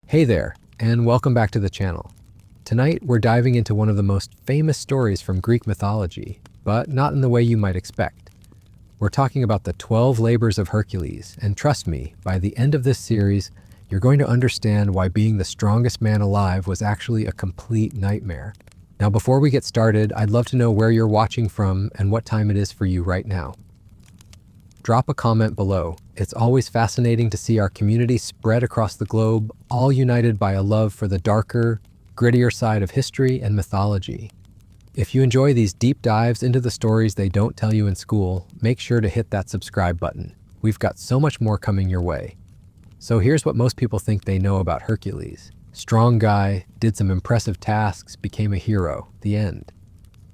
Hey there, and welcome back to the channel. Tonight, we're diving into one of the most famous stories from Greek mythology, but not in the way you might expect. We're talking about the 12 labors of Hercules, and trust me, by the end of this series, you're going to understand why being the strongest man alive was actually a complete nightmare. Now, before we get started, I'd love to know where you're watching from and what time it is for you right now. Drop a comment below. It's always fascinating to see our community spread across the globe, all united by a love for the darker, grittier side of history and mythology. If you enjoy these deep dives into the stories they don't tell you in school, make sure to hit that subscribe button. We've got so much more coming your way. So here's what most people think they know about Hercules. Strong guy, did some impressive tasks, became a hero, the end.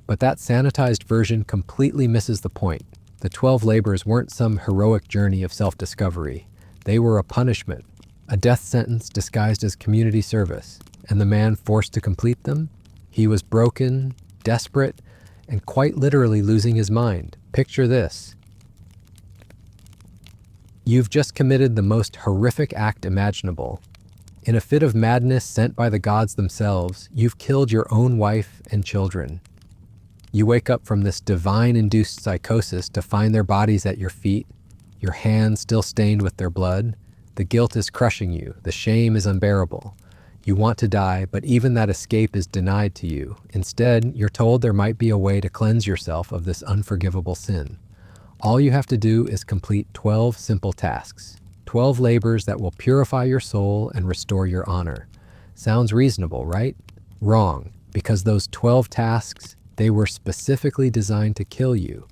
But that sanitized version completely misses the point. The 12 labors weren't some heroic journey of self-discovery. They were a punishment, a death sentence disguised as community service. And the man forced to complete them? He was broken, desperate, and quite literally losing his mind. Picture this. You've just committed the most horrific act imaginable. In a fit of madness sent by the gods themselves, you've killed your own wife and children. You wake up from this divine-induced psychosis to find their bodies at your feet, your hands still stained with their blood. The guilt is crushing you. The shame is unbearable. You want to die, but even that escape is denied to you. Instead, you're told there might be a way to cleanse yourself of this unforgivable sin. All you have to do is complete 12 simple tasks, 12 labors that will purify your soul and restore your honor. Sounds reasonable, right? Wrong, because those 12 tasks, they were specifically designed to kill you.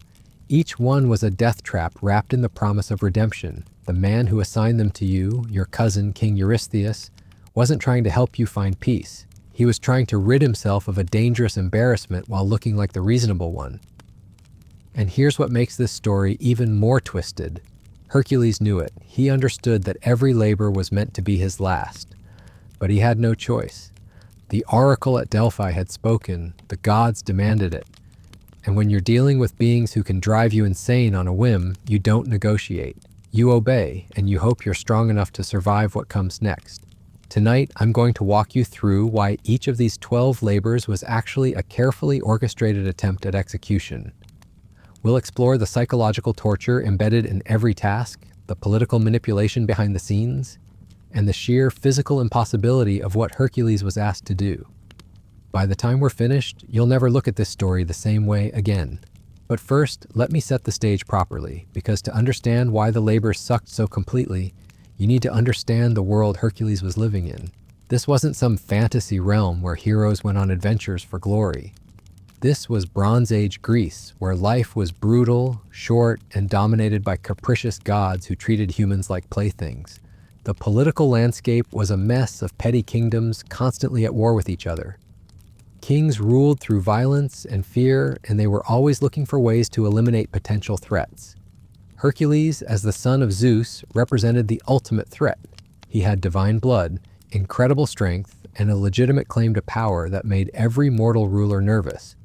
Each one was a death trap wrapped in the promise of redemption. The man who assigned them to you, your cousin King Eurystheus, wasn't trying to help you find peace. He was trying to rid himself of a dangerous embarrassment while looking like the reasonable one. And here's what makes this story even more twisted. Hercules knew it. He understood that every labor was meant to be his last. But he had no choice. The oracle at Delphi had spoken. The gods demanded it. And when you're dealing with beings who can drive you insane on a whim, you don't negotiate. You obey, and you hope you're strong enough to survive what comes next. Tonight, I'm going to walk you through why each of these 12 labors was actually a carefully orchestrated attempt at execution. We'll explore the psychological torture embedded in every task, the political manipulation behind the scenes, and the sheer physical impossibility of what Hercules was asked to do. By the time we're finished, you'll never look at this story the same way again. But first, let me set the stage properly, because to understand why the labors sucked so completely, you need to understand the world Hercules was living in. This wasn't some fantasy realm where heroes went on adventures for glory. This was Bronze Age Greece, where life was brutal, short, and dominated by capricious gods who treated humans like playthings. The political landscape was a mess of petty kingdoms constantly at war with each other. Kings ruled through violence and fear, and they were always looking for ways to eliminate potential threats. Hercules, as the son of Zeus, represented the ultimate threat. He had divine blood, incredible strength, and a legitimate claim to power that made every mortal ruler nervous.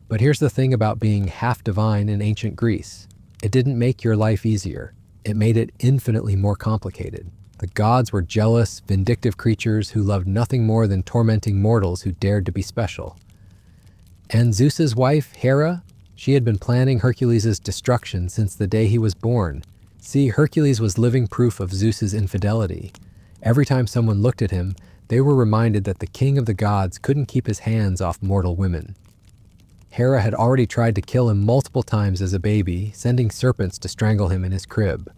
But here's the thing about being half divine in ancient Greece. It didn't make your life easier. It made it infinitely more complicated. The gods were jealous, vindictive creatures who loved nothing more than tormenting mortals who dared to be special. And Zeus's wife, Hera, she had been planning Hercules' destruction since the day he was born. See, Hercules was living proof of Zeus's infidelity. Every time someone looked at him, they were reminded that the king of the gods couldn't keep his hands off mortal women. Hera had already tried to kill him multiple times as a baby, sending serpents to strangle him in his crib.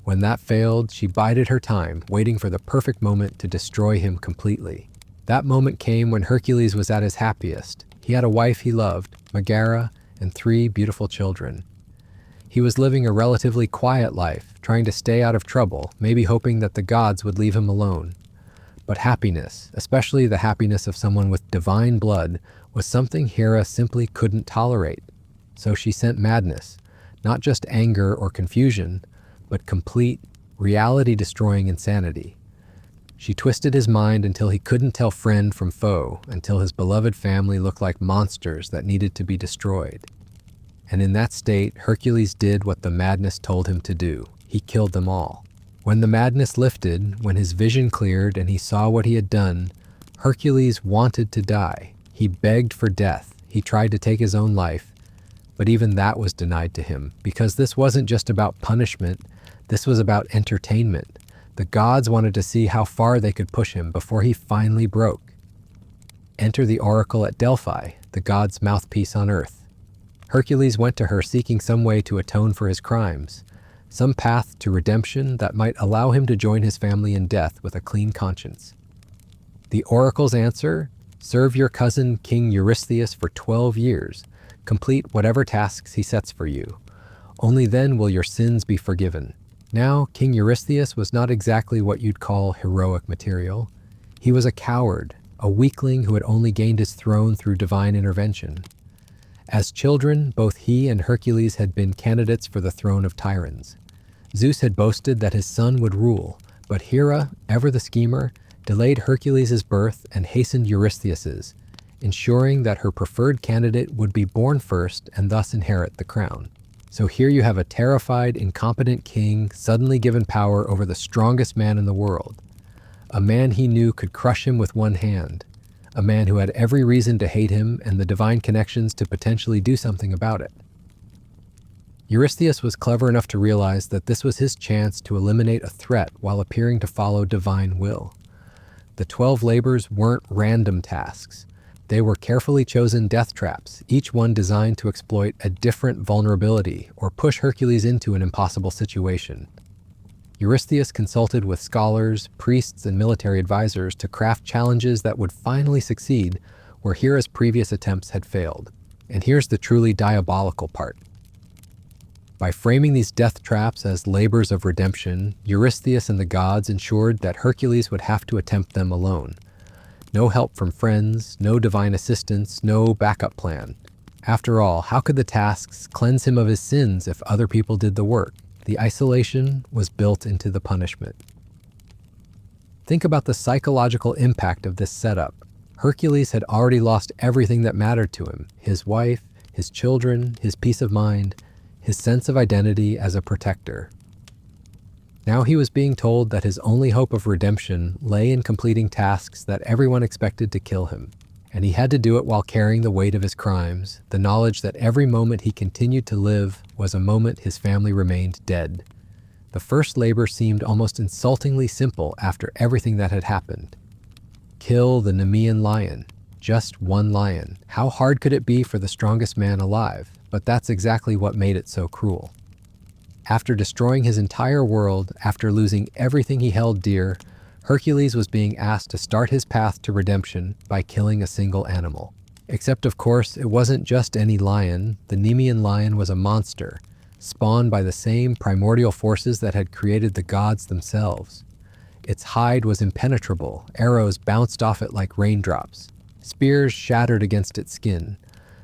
When that failed, she bided her time, waiting for the perfect moment to destroy him completely. That moment came when Hercules was at his happiest. He had a wife he loved, Megara, and 3 beautiful children. He was living a relatively quiet life, trying to stay out of trouble, maybe hoping that the gods would leave him alone. But happiness, especially the happiness of someone with divine blood, was something Hera simply couldn't tolerate. So she sent madness, not just anger or confusion, but complete, reality-destroying insanity. She twisted his mind until he couldn't tell friend from foe, until his beloved family looked like monsters that needed to be destroyed. And in that state, Hercules did what the madness told him to do. He killed them all. When the madness lifted, when his vision cleared and he saw what he had done, Hercules wanted to die. He begged for death. He tried to take his own life, but even that was denied to him, because this wasn't just about punishment, this was about entertainment. The gods wanted to see how far they could push him before he finally broke. Enter the oracle at Delphi, the god's mouthpiece on earth. Hercules went to her seeking some way to atone for his crimes, some path to redemption that might allow him to join his family in death with a clean conscience. The oracle's answer: serve your cousin King Eurystheus for 12 years. Complete whatever tasks he sets for you. Only then will your sins be forgiven. Now, King Eurystheus was not exactly what you'd call heroic material. He was a coward, a weakling who had only gained his throne through divine intervention. As children, both he and Hercules had been candidates for the throne of Tyrants. Zeus had boasted that his son would rule, but Hera, ever the schemer, delayed Hercules' birth and hastened Eurystheus's, ensuring that her preferred candidate would be born first and thus inherit the crown. So here you have a terrified, incompetent king suddenly given power over the strongest man in the world, a man he knew could crush him with one hand, a man who had every reason to hate him and the divine connections to potentially do something about it. Eurystheus was clever enough to realize that this was his chance to eliminate a threat while appearing to follow divine will. The 12 labors weren't random tasks. They were carefully chosen death traps, each one designed to exploit a different vulnerability or push Hercules into an impossible situation. Eurystheus consulted with scholars, priests, and military advisors to craft challenges that would finally succeed where Hera's previous attempts had failed. And here's the truly diabolical part. By framing these death traps as labors of redemption, Eurystheus and the gods ensured that Hercules would have to attempt them alone. No help from friends, no divine assistance, no backup plan. After all, how could the tasks cleanse him of his sins if other people did the work? The isolation was built into the punishment. Think about the psychological impact of this setup. Hercules had already lost everything that mattered to him: his wife, his children, his peace of mind, his sense of identity as a protector. Now he was being told that his only hope of redemption lay in completing tasks that everyone expected to kill him. And he had to do it while carrying the weight of his crimes, the knowledge that every moment he continued to live was a moment his family remained dead. The first labor seemed almost insultingly simple after everything that had happened. Kill the Nemean lion. Just one lion. How hard could it be for the strongest man alive? But that's exactly what made it so cruel. After destroying his entire world, after losing everything he held dear, Hercules was being asked to start his path to redemption by killing a single animal. Except, of course, it wasn't just any lion. The Nemean lion was a monster, spawned by the same primordial forces that had created the gods themselves. Its hide was impenetrable. Arrows bounced off it like raindrops. Spears shattered against its skin.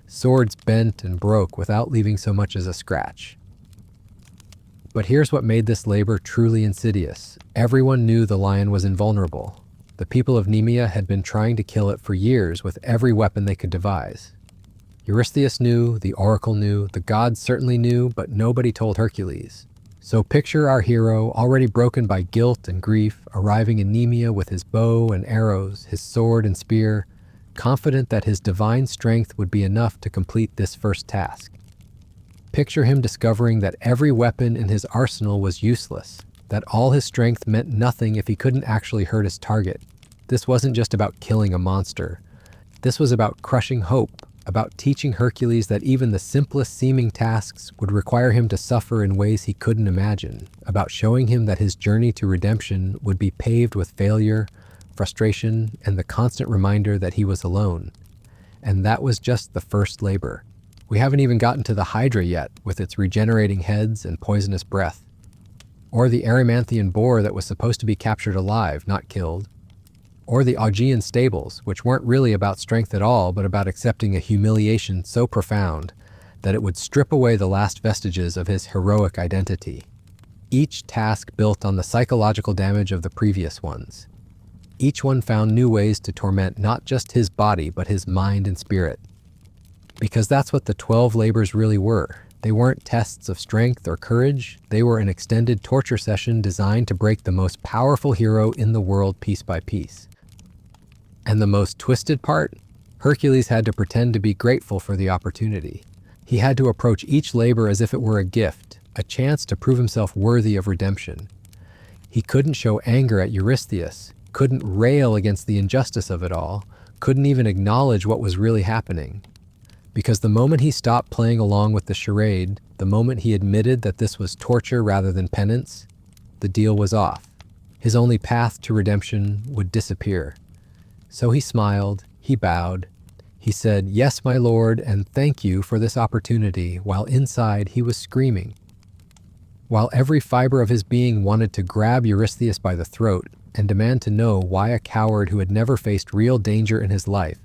Swords bent and broke without leaving so much as a scratch. But here's what made this labor truly insidious. Everyone knew the lion was invulnerable. The people of Nemea had been trying to kill it for years with every weapon they could devise. Eurystheus knew, the oracle knew, the gods certainly knew, but nobody told Hercules. So picture our hero, already broken by guilt and grief, arriving in Nemea with his bow and arrows, his sword and spear, confident that his divine strength would be enough to complete this first task. Picture him discovering that every weapon in his arsenal was useless, that all his strength meant nothing if he couldn't actually hurt his target. This wasn't just about killing a monster. This was about crushing hope, about teaching Hercules that even the simplest seeming tasks would require him to suffer in ways he couldn't imagine, about showing him that his journey to redemption would be paved with failure, frustration, and the constant reminder that he was alone. And that was just the first labor. We haven't even gotten to the Hydra yet, with its regenerating heads and poisonous breath. Or the Erymanthian boar that was supposed to be captured alive, not killed. Or the Augean stables, which weren't really about strength at all, but about accepting a humiliation so profound that it would strip away the last vestiges of his heroic identity. Each task built on the psychological damage of the previous ones. Each one found new ways to torment not just his body, but his mind and spirit. Because that's what the 12 labors really were. They weren't tests of strength or courage, they were an extended torture session designed to break the most powerful hero in the world piece by piece. And the most twisted part? Hercules had to pretend to be grateful for the opportunity. He had to approach each labor as if it were a gift, a chance to prove himself worthy of redemption. He couldn't show anger at Eurystheus, couldn't rail against the injustice of it all, couldn't even acknowledge what was really happening. Because the moment he stopped playing along with the charade, the moment he admitted that this was torture rather than penance, the deal was off. His only path to redemption would disappear. So he smiled, he bowed. He said, "Yes, my lord, and thank you for this opportunity," while inside he was screaming. While every fiber of his being wanted to grab Eurystheus by the throat and demand to know why a coward who had never faced real danger in his life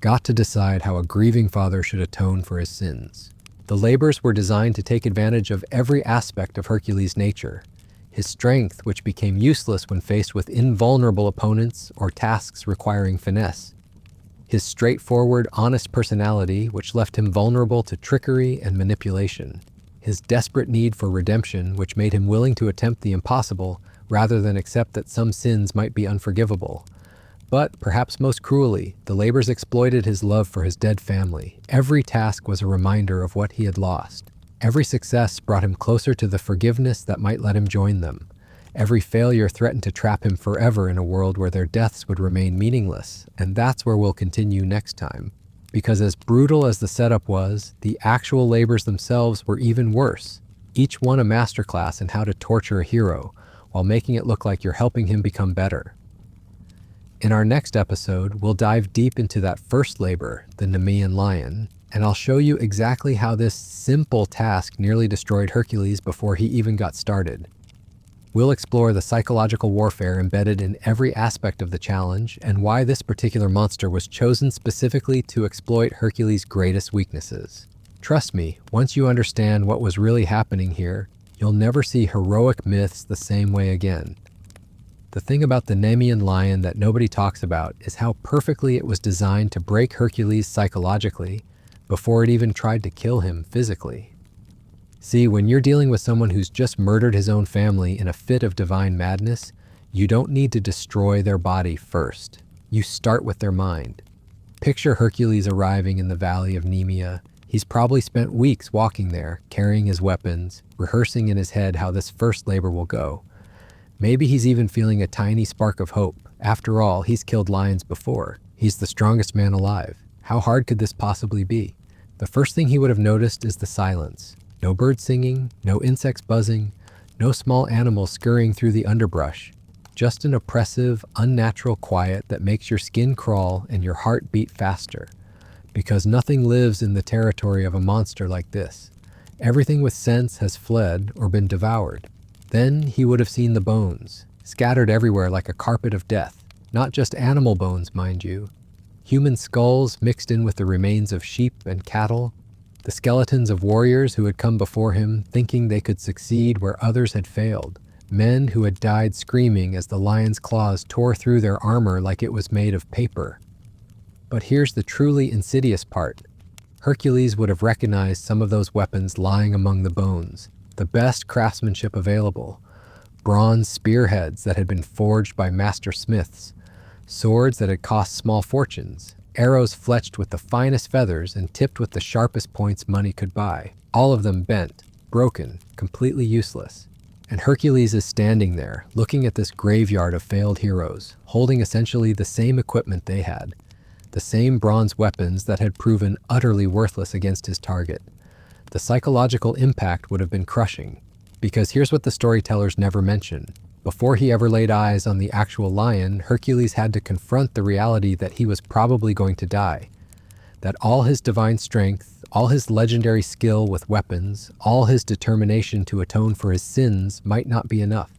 got to decide how a grieving father should atone for his sins. The labors were designed to take advantage of every aspect of Hercules' nature. His strength, which became useless when faced with invulnerable opponents or tasks requiring finesse. His straightforward, honest personality, which left him vulnerable to trickery and manipulation. His desperate need for redemption, which made him willing to attempt the impossible rather than accept that some sins might be unforgivable. But, perhaps most cruelly, the labors exploited his love for his dead family. Every task was a reminder of what he had lost. Every success brought him closer to the forgiveness that might let him join them. Every failure threatened to trap him forever in a world where their deaths would remain meaningless, and that's where we'll continue next time. Because as brutal as the setup was, the actual labors themselves were even worse. Each one a masterclass in how to torture a hero, while making it look like you're helping him become better. In our next episode, we'll dive deep into that first labor, the Nemean lion, and I'll show you exactly how this simple task nearly destroyed Hercules before he even got started. We'll explore the psychological warfare embedded in every aspect of the challenge and why this particular monster was chosen specifically to exploit Hercules' greatest weaknesses. Trust me, once you understand what was really happening here, you'll never see heroic myths the same way again. The thing about the Nemean lion that nobody talks about is how perfectly it was designed to break Hercules psychologically before it even tried to kill him physically. See, when you're dealing with someone who's just murdered his own family in a fit of divine madness, you don't need to destroy their body first. You start with their mind. Picture Hercules arriving in the valley of Nemean. He's probably spent weeks walking there, carrying his weapons, rehearsing in his head how this first labor will go. Maybe he's even feeling a tiny spark of hope. After all, he's killed lions before. He's the strongest man alive. How hard could this possibly be? The first thing he would have noticed is the silence. No birds singing, no insects buzzing, no small animals scurrying through the underbrush. Just an oppressive, unnatural quiet that makes your skin crawl and your heart beat faster. Because nothing lives in the territory of a monster like this. Everything with sense has fled or been devoured. Then he would have seen the bones, scattered everywhere like a carpet of death. Not just animal bones, mind you. Human skulls mixed in with the remains of sheep and cattle. The skeletons of warriors who had come before him, thinking they could succeed where others had failed. Men who had died screaming as the lion's claws tore through their armor like it was made of paper. But here's the truly insidious part. Hercules would have recognized some of those weapons lying among the bones, the best craftsmanship available. Bronze spearheads that had been forged by master smiths, swords that had cost small fortunes, arrows fletched with the finest feathers and tipped with the sharpest points money could buy, all of them bent, broken, completely useless. And Hercules is standing there, looking at this graveyard of failed heroes, holding essentially the same equipment they had, the same bronze weapons that had proven utterly worthless against his target. The psychological impact would have been crushing, because here's what the storytellers never mention. Before he ever laid eyes on the actual lion, Hercules had to confront the reality that he was probably going to die. That all his divine strength, all his legendary skill with weapons, all his determination to atone for his sins might not be enough.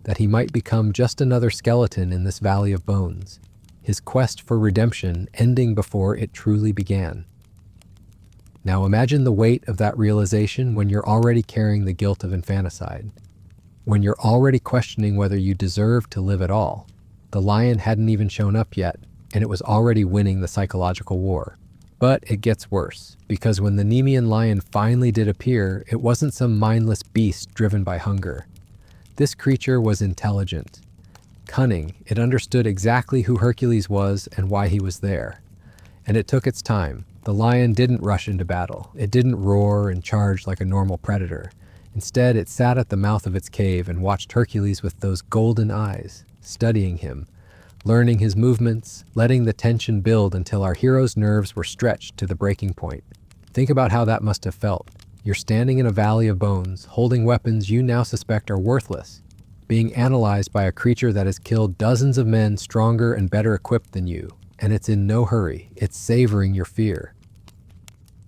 That he might become just another skeleton in this valley of bones. His quest for redemption ending before it truly began. Now imagine the weight of that realization when you're already carrying the guilt of infanticide. When you're already questioning whether you deserve to live at all. The lion hadn't even shown up yet, and it was already winning the psychological war. But it gets worse, because when the Nemean lion finally did appear, it wasn't some mindless beast driven by hunger. This creature was intelligent, cunning. It understood exactly who Hercules was and why he was there. And it took its time. The lion didn't rush into battle. It didn't roar and charge like a normal predator. Instead, it sat at the mouth of its cave and watched Hercules with those golden eyes, studying him, learning his movements, letting the tension build until our hero's nerves were stretched to the breaking point. Think about how that must have felt. You're standing in a valley of bones, holding weapons you now suspect are worthless, being analyzed by a creature that has killed dozens of men stronger and better equipped than you, and it's in no hurry. It's savoring your fear.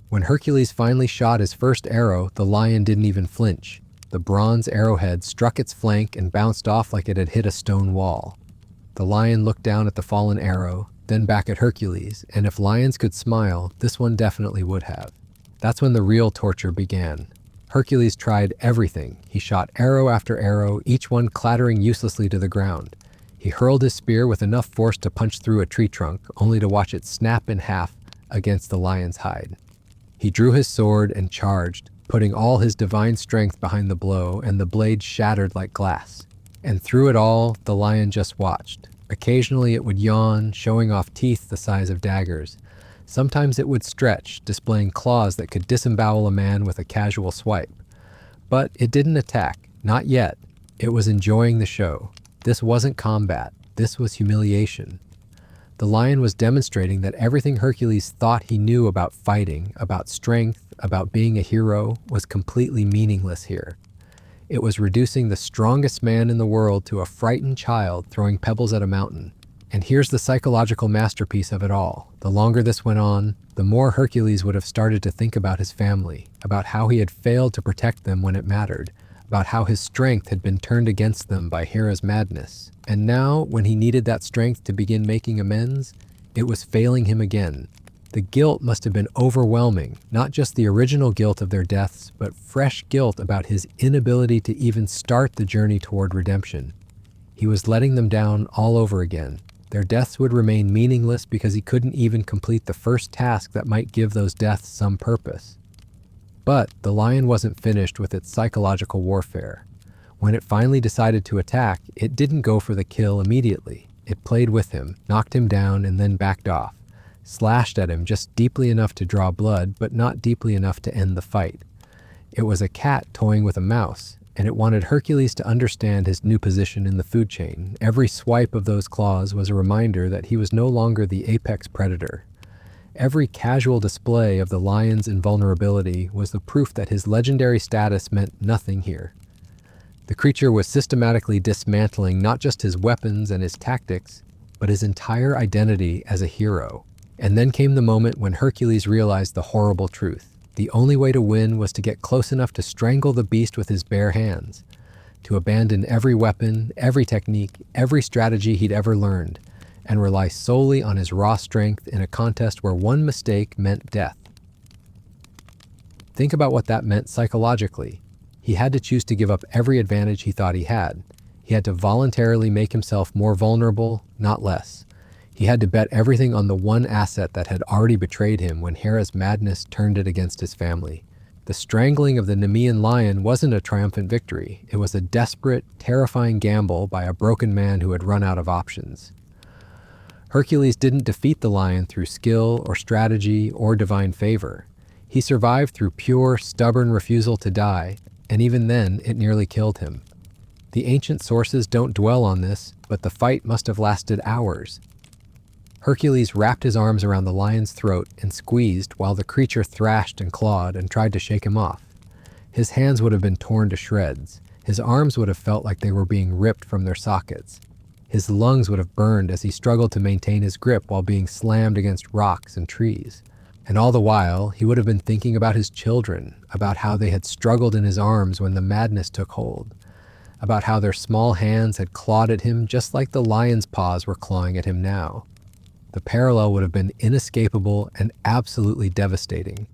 When Hercules finally shot his first arrow, the lion didn't even flinch. The bronze arrowhead struck its flank and bounced off like it had hit a stone wall. The lion looked down at the fallen arrow, then back at Hercules, and if lions could smile, this one definitely would have. That's when the real torture began. Hercules tried everything. He shot arrow after arrow, each one clattering uselessly to the ground. He hurled his spear with enough force to punch through a tree trunk, only to watch it snap in half against the lion's hide. He drew his sword and charged, putting all his divine strength behind the blow, and the blade shattered like glass. And through it all, the lion just watched. Occasionally it would yawn, showing off teeth the size of daggers. Sometimes it would stretch, displaying claws that could disembowel a man with a casual swipe. But it didn't attack, not yet. It was enjoying the show. This wasn't combat, this was humiliation. The lion was demonstrating that everything Hercules thought he knew about fighting, about strength, about being a hero, was completely meaningless here. It was reducing the strongest man in the world to a frightened child throwing pebbles at a mountain. And here's the psychological masterpiece of it all. The longer this went on, the more Hercules would have started to think about his family, about how he had failed to protect them when it mattered, about how his strength had been turned against them by Hera's madness. And now, when he needed that strength to begin making amends, it was failing him again. The guilt must have been overwhelming, not just the original guilt of their deaths, but fresh guilt about his inability to even start the journey toward redemption. He was letting them down all over again. Their deaths would remain meaningless because he couldn't even complete the first task that might give those deaths some purpose. But the lion wasn't finished with its psychological warfare. When it finally decided to attack, it didn't go for the kill immediately. It played with him, knocked him down, and then backed off. Slashed at him just deeply enough to draw blood, but not deeply enough to end the fight. It was a cat toying with a mouse, and it wanted Hercules to understand his new position in the food chain. Every swipe of those claws was a reminder that he was no longer the apex predator. Every casual display of the lion's invulnerability was the proof that his legendary status meant nothing here. The creature was systematically dismantling not just his weapons and his tactics, but his entire identity as a hero. And then came the moment when Hercules realized the horrible truth. The only way to win was to get close enough to strangle the beast with his bare hands, to abandon every weapon, every technique, every strategy he'd ever learned, and rely solely on his raw strength in a contest where one mistake meant death. Think about what that meant psychologically. He had to choose to give up every advantage he thought he had. He had to voluntarily make himself more vulnerable, not less. He had to bet everything on the one asset that had already betrayed him when Hera's madness turned it against his family. The strangling of the Nemean lion wasn't a triumphant victory. It was a desperate, terrifying gamble by a broken man who had run out of options. Hercules didn't defeat the lion through skill or strategy or divine favor. He survived through pure, stubborn refusal to die, and even then, it nearly killed him. The ancient sources don't dwell on this, but the fight must have lasted hours. Hercules wrapped his arms around the lion's throat and squeezed while the creature thrashed and clawed and tried to shake him off. His hands would have been torn to shreds. His arms would have felt like they were being ripped from their sockets. His lungs would have burned as he struggled to maintain his grip while being slammed against rocks and trees. And all the while, he would have been thinking about his children, about how they had struggled in his arms when the madness took hold, about how their small hands had clawed at him just like the lion's paws were clawing at him now. The parallel would have been inescapable and absolutely devastating.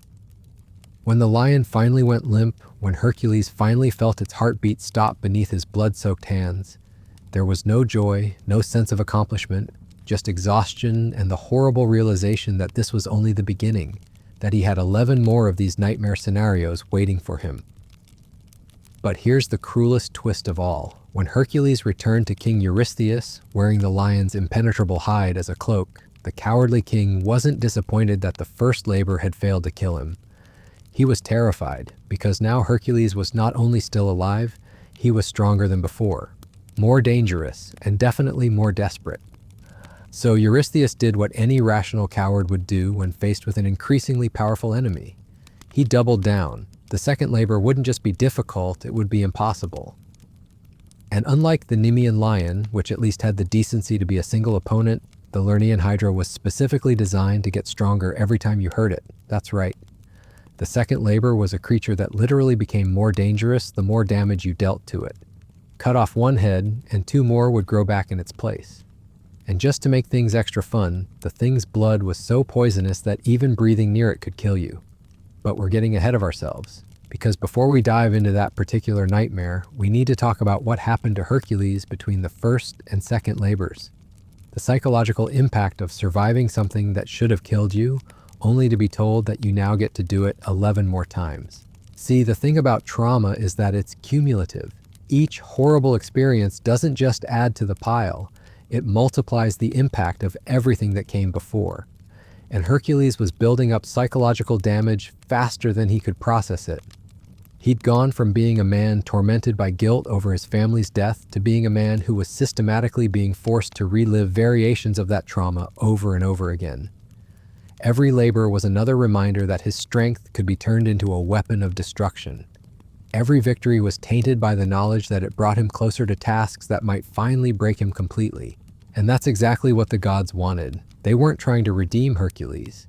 When the lion finally went limp, when Hercules finally felt its heartbeat stop beneath his blood-soaked hands, there was no joy, no sense of accomplishment, just exhaustion and the horrible realization that this was only the beginning, that he had 11 more of these nightmare scenarios waiting for him. But here's the cruelest twist of all. When Hercules returned to King Eurystheus, wearing the lion's impenetrable hide as a cloak, the cowardly king wasn't disappointed that the first labor had failed to kill him. He was terrified, because now Hercules was not only still alive, he was stronger than before, more dangerous, and definitely more desperate. So Eurystheus did what any rational coward would do when faced with an increasingly powerful enemy. He doubled down. The second labor wouldn't just be difficult, it would be impossible. And unlike the Nemean lion, which at least had the decency to be a single opponent, the Lernaean Hydra was specifically designed to get stronger every time you hurt it. That's right. The second labor was a creature that literally became more dangerous the more damage you dealt to it. Cut off one head, and 2 more would grow back in its place. And just to make things extra fun, the thing's blood was so poisonous that even breathing near it could kill you. But we're getting ahead of ourselves, because before we dive into that particular nightmare, we need to talk about what happened to Hercules between the first and second labors. The psychological impact of surviving something that should have killed you, only to be told that you now get to do it 11 more times. See, the thing about trauma is that it's cumulative. Each horrible experience doesn't just add to the pile, it multiplies the impact of everything that came before. And Hercules was building up psychological damage faster than he could process it. He'd gone from being a man tormented by guilt over his family's death to being a man who was systematically being forced to relive variations of that trauma over and over again. Every labor was another reminder that his strength could be turned into a weapon of destruction. Every victory was tainted by the knowledge that it brought him closer to tasks that might finally break him completely. And that's exactly what the gods wanted. They weren't trying to redeem Hercules.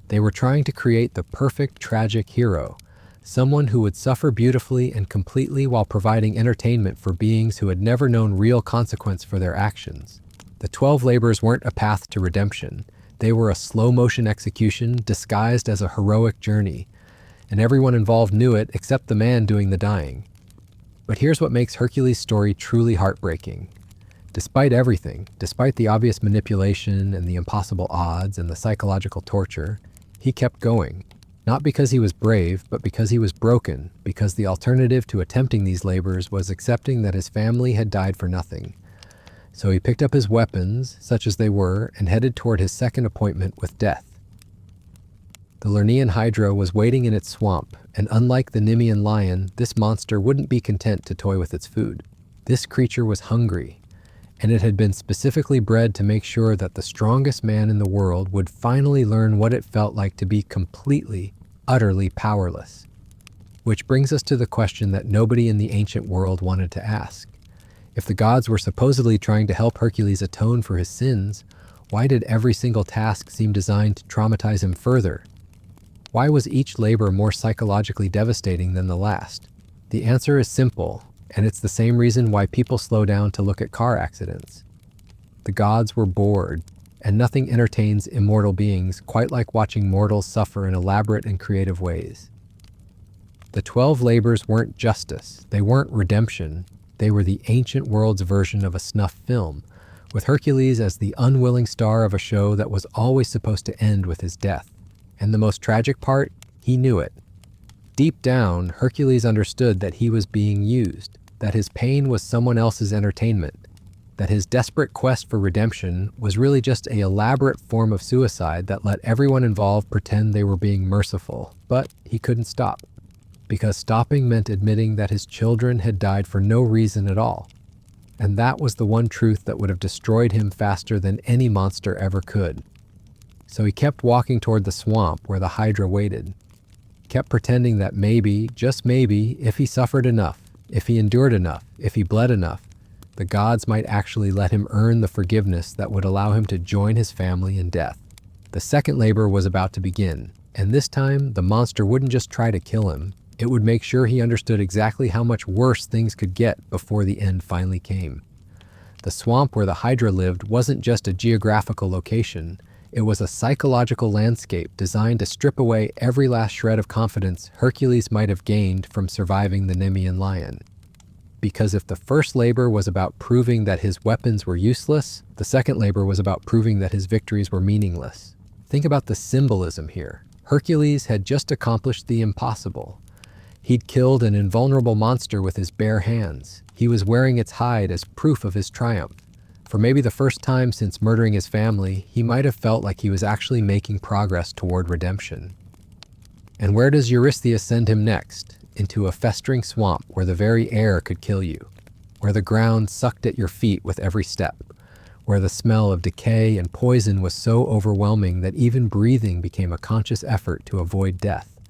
They were trying to create the perfect tragic hero, someone who would suffer beautifully and completely while providing entertainment for beings who had never known real consequence for their actions. The 12 labors weren't a path to redemption. They were a slow-motion execution disguised as a heroic journey, and everyone involved knew it except the man doing the dying. But here's what makes Hercules' story truly heartbreaking. Despite everything, despite the obvious manipulation and the impossible odds and the psychological torture, he kept going. Not because he was brave, but because he was broken, because the alternative to attempting these labors was accepting that his family had died for nothing. So he picked up his weapons, such as they were, and headed toward his second appointment with death. The Lernaean Hydra was waiting in its swamp, and unlike the Nemean lion, this monster wouldn't be content to toy with its food. This creature was hungry, and it had been specifically bred to make sure that the strongest man in the world would finally learn what it felt like to be completely, utterly powerless. Which brings us to the question that nobody in the ancient world wanted to ask. If the gods were supposedly trying to help Hercules atone for his sins, why did every single task seem designed to traumatize him further? Why was each labor more psychologically devastating than the last? The answer is simple, and it's the same reason why people slow down to look at car accidents. The gods were bored, and nothing entertains immortal beings quite like watching mortals suffer in elaborate and creative ways. The 12 labors weren't justice, they weren't redemption, they were the ancient world's version of a snuff film, with Hercules as the unwilling star of a show that was always supposed to end with his death. And the most tragic part, he knew it. Deep down, Hercules understood that he was being used, that his pain was someone else's entertainment, that his desperate quest for redemption was really just an elaborate form of suicide that let everyone involved pretend they were being merciful. But he couldn't stop, because stopping meant admitting that his children had died for no reason at all. And that was the one truth that would have destroyed him faster than any monster ever could. So he kept walking toward the swamp where the Hydra waited, kept pretending that maybe, just maybe, if he suffered enough, if he endured enough, if he bled enough, the gods might actually let him earn the forgiveness that would allow him to join his family in death. The second labor was about to begin, and this time the monster wouldn't just try to kill him, it would make sure he understood exactly how much worse things could get before the end finally came. The swamp where the Hydra lived wasn't just a geographical location, it was a psychological landscape designed to strip away every last shred of confidence Hercules might have gained from surviving the Nemean lion. because if the first labor was about proving that his weapons were useless, the second labor was about proving that his victories were meaningless. Think about the symbolism here. Hercules had just accomplished the impossible. He'd killed an invulnerable monster with his bare hands. He was wearing its hide as proof of his triumph. For maybe the first time since murdering his family, he might have felt like he was actually making progress toward redemption. And where does Eurystheus send him next? Into a festering swamp where the very air could kill you, where the ground sucked at your feet with every step, where the smell of decay and poison was so overwhelming that even breathing became a conscious effort to avoid death.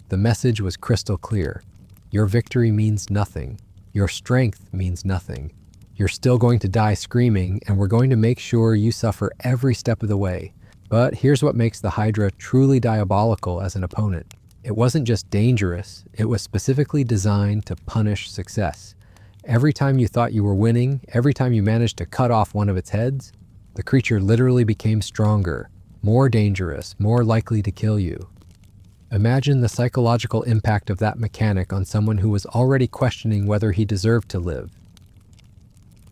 The message was crystal clear. Your victory means nothing. Your strength means nothing. You're still going to die screaming, and we're going to make sure you suffer every step of the way. But here's what makes the Hydra truly diabolical as an opponent. It wasn't just dangerous, it was specifically designed to punish success. Every time you thought you were winning, every time you managed to cut off one of its heads, the creature literally became stronger, more dangerous, more likely to kill you. Imagine the psychological impact of that mechanic on someone who was already questioning whether he deserved to live.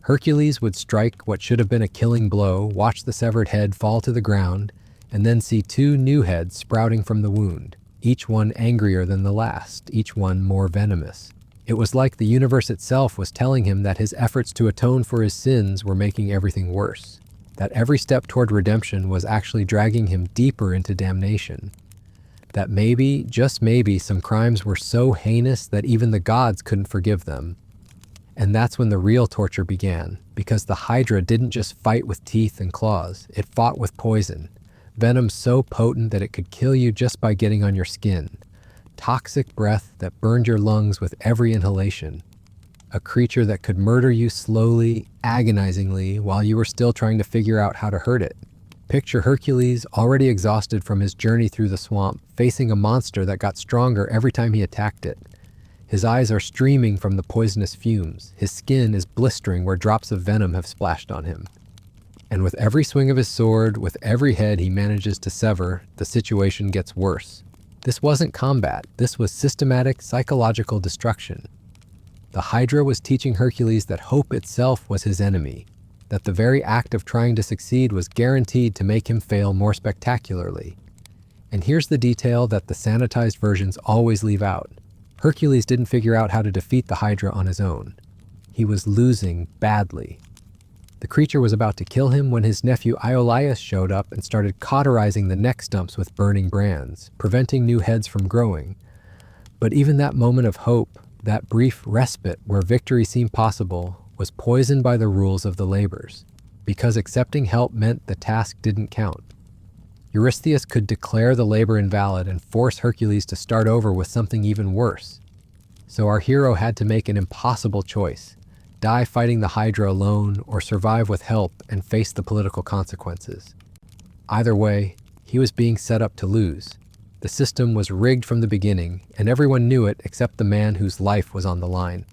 Hercules would strike what should have been a killing blow, watch the severed head fall to the ground, and then see two new heads sprouting from the wound, each one angrier than the last, each one more venomous. It was like the universe itself was telling him that his efforts to atone for his sins were making everything worse, that every step toward redemption was actually dragging him deeper into damnation, that maybe, just maybe, some crimes were so heinous that even the gods couldn't forgive them. And that's when the real torture began, because the Hydra didn't just fight with teeth and claws, it fought with poison. Venom so potent that it could kill you just by getting on your skin. Toxic breath that burned your lungs with every inhalation. A creature that could murder you slowly, agonizingly, while you were still trying to figure out how to hurt it. Picture Hercules, already exhausted from his journey through the swamp, facing a monster that got stronger every time he attacked it. His eyes are streaming from the poisonous fumes. His skin is blistering where drops of venom have splashed on him. And with every swing of his sword, with every head he manages to sever, the situation gets worse. This wasn't combat. This was systematic psychological destruction. The Hydra was teaching Hercules that hope itself was his enemy, that the very act of trying to succeed was guaranteed to make him fail more spectacularly. And here's the detail that the sanitized versions always leave out. Hercules didn't figure out how to defeat the Hydra on his own. He was losing badly. The creature was about to kill him when his nephew Iolaus showed up and started cauterizing the neck stumps with burning brands, preventing new heads from growing. But even that moment of hope, that brief respite where victory seemed possible, was poisoned by the rules of the labors, because accepting help meant the task didn't count. Eurystheus could declare the labor invalid and force Hercules to start over with something even worse. So our hero had to make an impossible choice: die fighting the Hydra alone or survive with help and face the political consequences. Either way, he was being set up to lose. The system was rigged from the beginning, and everyone knew it except the man whose life was on the line.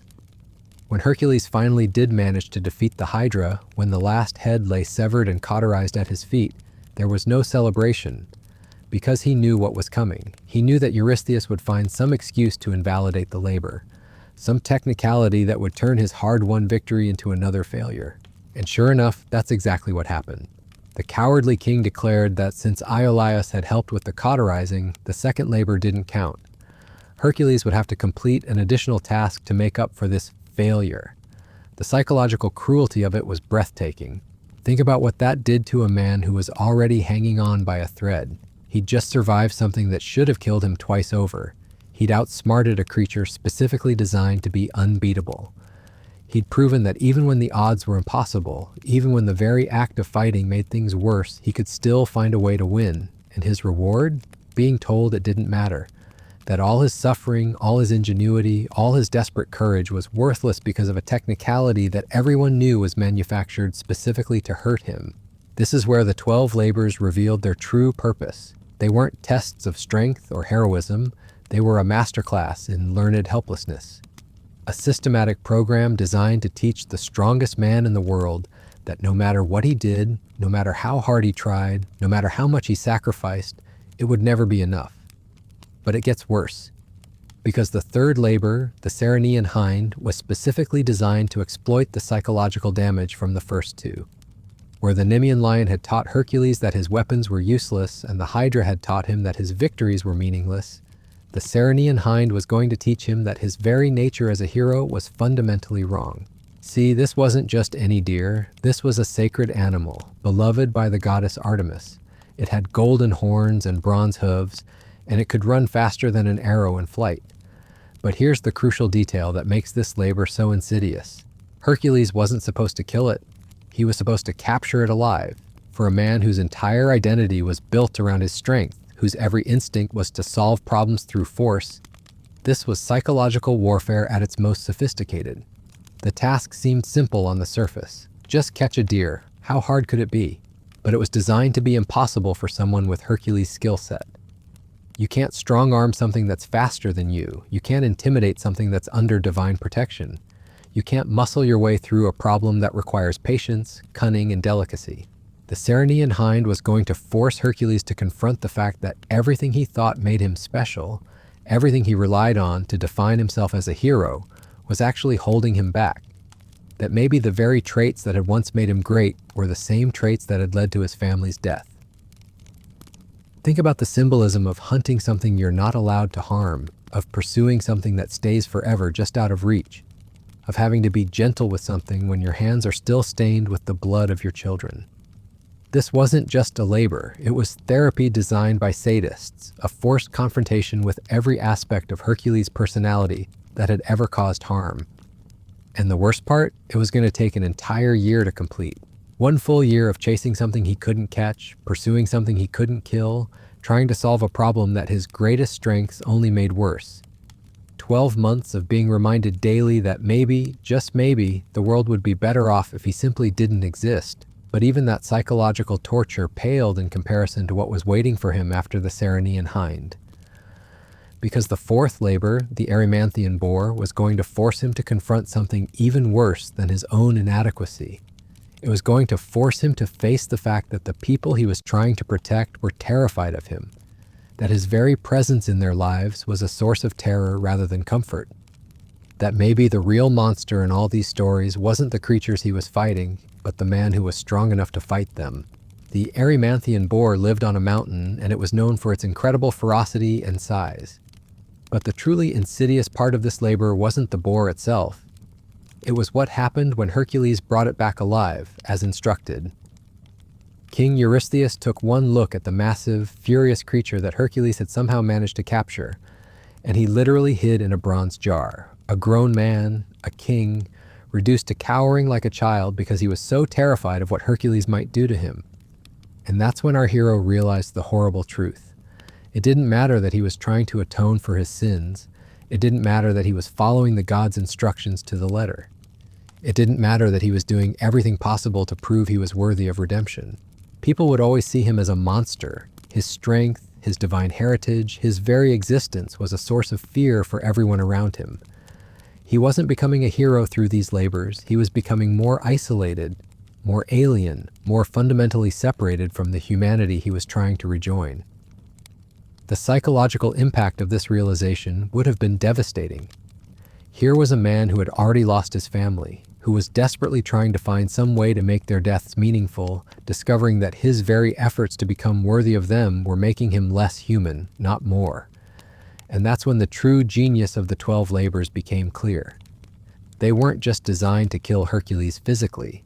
When Hercules finally did manage to defeat the Hydra, when the last head lay severed and cauterized at his feet, there was no celebration, because he knew what was coming. He knew that Eurystheus would find some excuse to invalidate the labor, some technicality that would turn his hard-won victory into another failure. And sure enough, that's exactly what happened. The cowardly king declared that since Iolaus had helped with the cauterizing, the second labor didn't count. Hercules would have to complete an additional task to make up for this failure. The psychological cruelty of it was breathtaking. Think about what that did to a man who was already hanging on by a thread. He'd just survived something that should have killed him twice over. He'd outsmarted a creature specifically designed to be unbeatable. He'd proven that even when the odds were impossible, even when the very act of fighting made things worse, he could still find a way to win. And his reward? Being told it didn't matter. That all his suffering, all his ingenuity, all his desperate courage was worthless because of a technicality that everyone knew was manufactured specifically to hurt him. This is where the 12 labors revealed their true purpose. They weren't tests of strength or heroism. They were a masterclass in learned helplessness. A systematic program designed to teach the strongest man in the world that no matter what he did, no matter how hard he tried, no matter how much he sacrificed, it would never be enough. But it gets worse. Because the third labor, the Ceryneian Hind, was specifically designed to exploit the psychological damage from the first two. Where the Nemean lion had taught Hercules that his weapons were useless and the Hydra had taught him that his victories were meaningless, the Ceryneian Hind was going to teach him that his very nature as a hero was fundamentally wrong. See, this wasn't just any deer, this was a sacred animal, beloved by the goddess Artemis. It had golden horns and bronze hooves, and it could run faster than an arrow in flight. But here's the crucial detail that makes this labor so insidious. Hercules wasn't supposed to kill it. He was supposed to capture it alive. For a man whose entire identity was built around his strength, whose every instinct was to solve problems through force, this was psychological warfare at its most sophisticated. The task seemed simple on the surface. Just catch a deer. How hard could it be? But it was designed to be impossible for someone with Hercules' skill set. You can't strong-arm something that's faster than you. You can't intimidate something that's under divine protection. You can't muscle your way through a problem that requires patience, cunning, and delicacy. The Ceryneian Hind was going to force Hercules to confront the fact that everything he thought made him special, everything he relied on to define himself as a hero, was actually holding him back. That maybe the very traits that had once made him great were the same traits that had led to his family's death. Think about the symbolism of hunting something you're not allowed to harm, of pursuing something that stays forever just out of reach, of having to be gentle with something when your hands are still stained with the blood of your children. This wasn't just a labor, it was therapy designed by sadists, a forced confrontation with every aspect of Hercules' personality that had ever caused harm. And the worst part, it was going to take an entire year to complete. One full year of chasing something he couldn't catch, pursuing something he couldn't kill, trying to solve a problem that his greatest strengths only made worse. 12 months of being reminded daily that maybe, just maybe, the world would be better off if he simply didn't exist. But even that psychological torture paled in comparison to what was waiting for him after the Ceryneian Hind. Because the fourth labor, the Erymanthian Boar, was going to force him to confront something even worse than his own inadequacy. It was going to force him to face the fact that the people he was trying to protect were terrified of him, that his very presence in their lives was a source of terror rather than comfort, that maybe the real monster in all these stories wasn't the creatures he was fighting, but the man who was strong enough to fight them. The Erymanthian boar lived on a mountain, and it was known for its incredible ferocity and size. But the truly insidious part of this labor wasn't the boar itself. It was what happened when Hercules brought it back alive, as instructed. King Eurystheus took one look at the massive, furious creature that Hercules had somehow managed to capture, and he literally hid in a bronze jar. A grown man, a king, reduced to cowering like a child because he was so terrified of what Hercules might do to him. And that's when our hero realized the horrible truth. It didn't matter that he was trying to atone for his sins. It didn't matter that he was following the gods' instructions to the letter. It didn't matter that he was doing everything possible to prove he was worthy of redemption. People would always see him as a monster. His strength, his divine heritage, his very existence was a source of fear for everyone around him. He wasn't becoming a hero through these labors. He was becoming more isolated, more alien, more fundamentally separated from the humanity he was trying to rejoin. The psychological impact of this realization would have been devastating. Here was a man who had already lost his family, who was desperately trying to find some way to make their deaths meaningful, discovering that his very efforts to become worthy of them were making him less human, not more. And that's when the true genius of the 12 labors became clear. They weren't just designed to kill Hercules physically,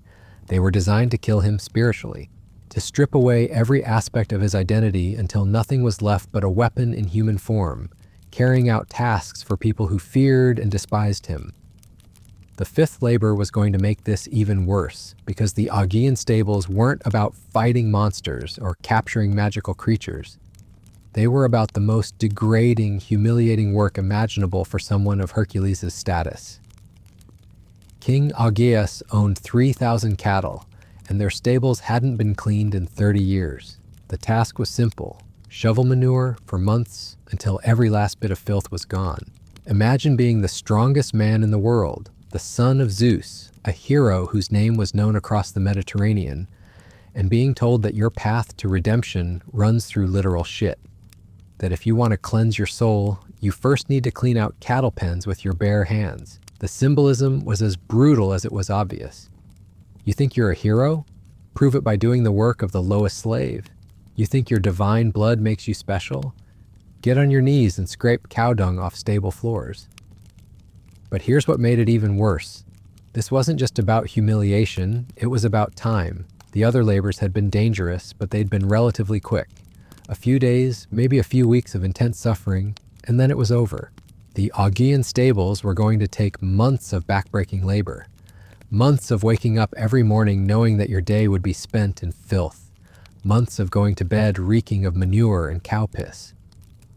they were designed to kill him spiritually, to strip away every aspect of his identity until nothing was left but a weapon in human form, carrying out tasks for people who feared and despised him. The fifth labor was going to make this even worse, because the Augean stables weren't about fighting monsters or capturing magical creatures. They were about the most degrading, humiliating work imaginable for someone of Hercules' status. King Augeas owned 3,000 cattle, and their stables hadn't been cleaned in 30 years. The task was simple: shovel manure for months until every last bit of filth was gone. Imagine being the strongest man in the world, the son of Zeus, a hero whose name was known across the Mediterranean, and being told that your path to redemption runs through literal shit. that if you want to cleanse your soul, you first need to clean out cattle pens with your bare hands. The symbolism was as brutal as it was obvious. You think you're a hero? Prove it by doing the work of the lowest slave. You think your divine blood makes you special? Get on your knees and scrape cow dung off stable floors. But here's what made it even worse. This wasn't just about humiliation, it was about time. The other labors had been dangerous, but they'd been relatively quick. A few days, maybe a few weeks of intense suffering, and then it was over. The Augean stables were going to take months of backbreaking labor. Months of waking up every morning knowing that your day would be spent in filth. Months of going to bed reeking of manure and cow piss.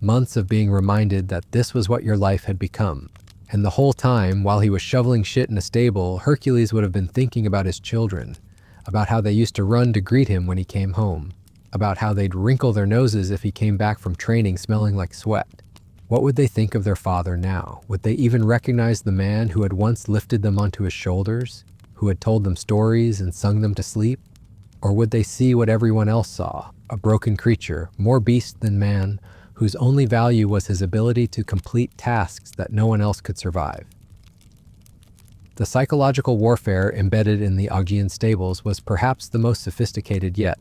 Months of being reminded that this was what your life had become. And the whole time, while he was shoveling shit in a stable, Hercules would have been thinking about his children, about how they used to run to greet him when he came home, about how they'd wrinkle their noses if he came back from training smelling like sweat. What would they think of their father now? Would they even recognize the man who had once lifted them onto his shoulders, who had told them stories and sung them to sleep? Or would they see what everyone else saw, a broken creature, more beast than man, whose only value was his ability to complete tasks that no one else could survive? The psychological warfare embedded in the Augean stables was perhaps the most sophisticated yet,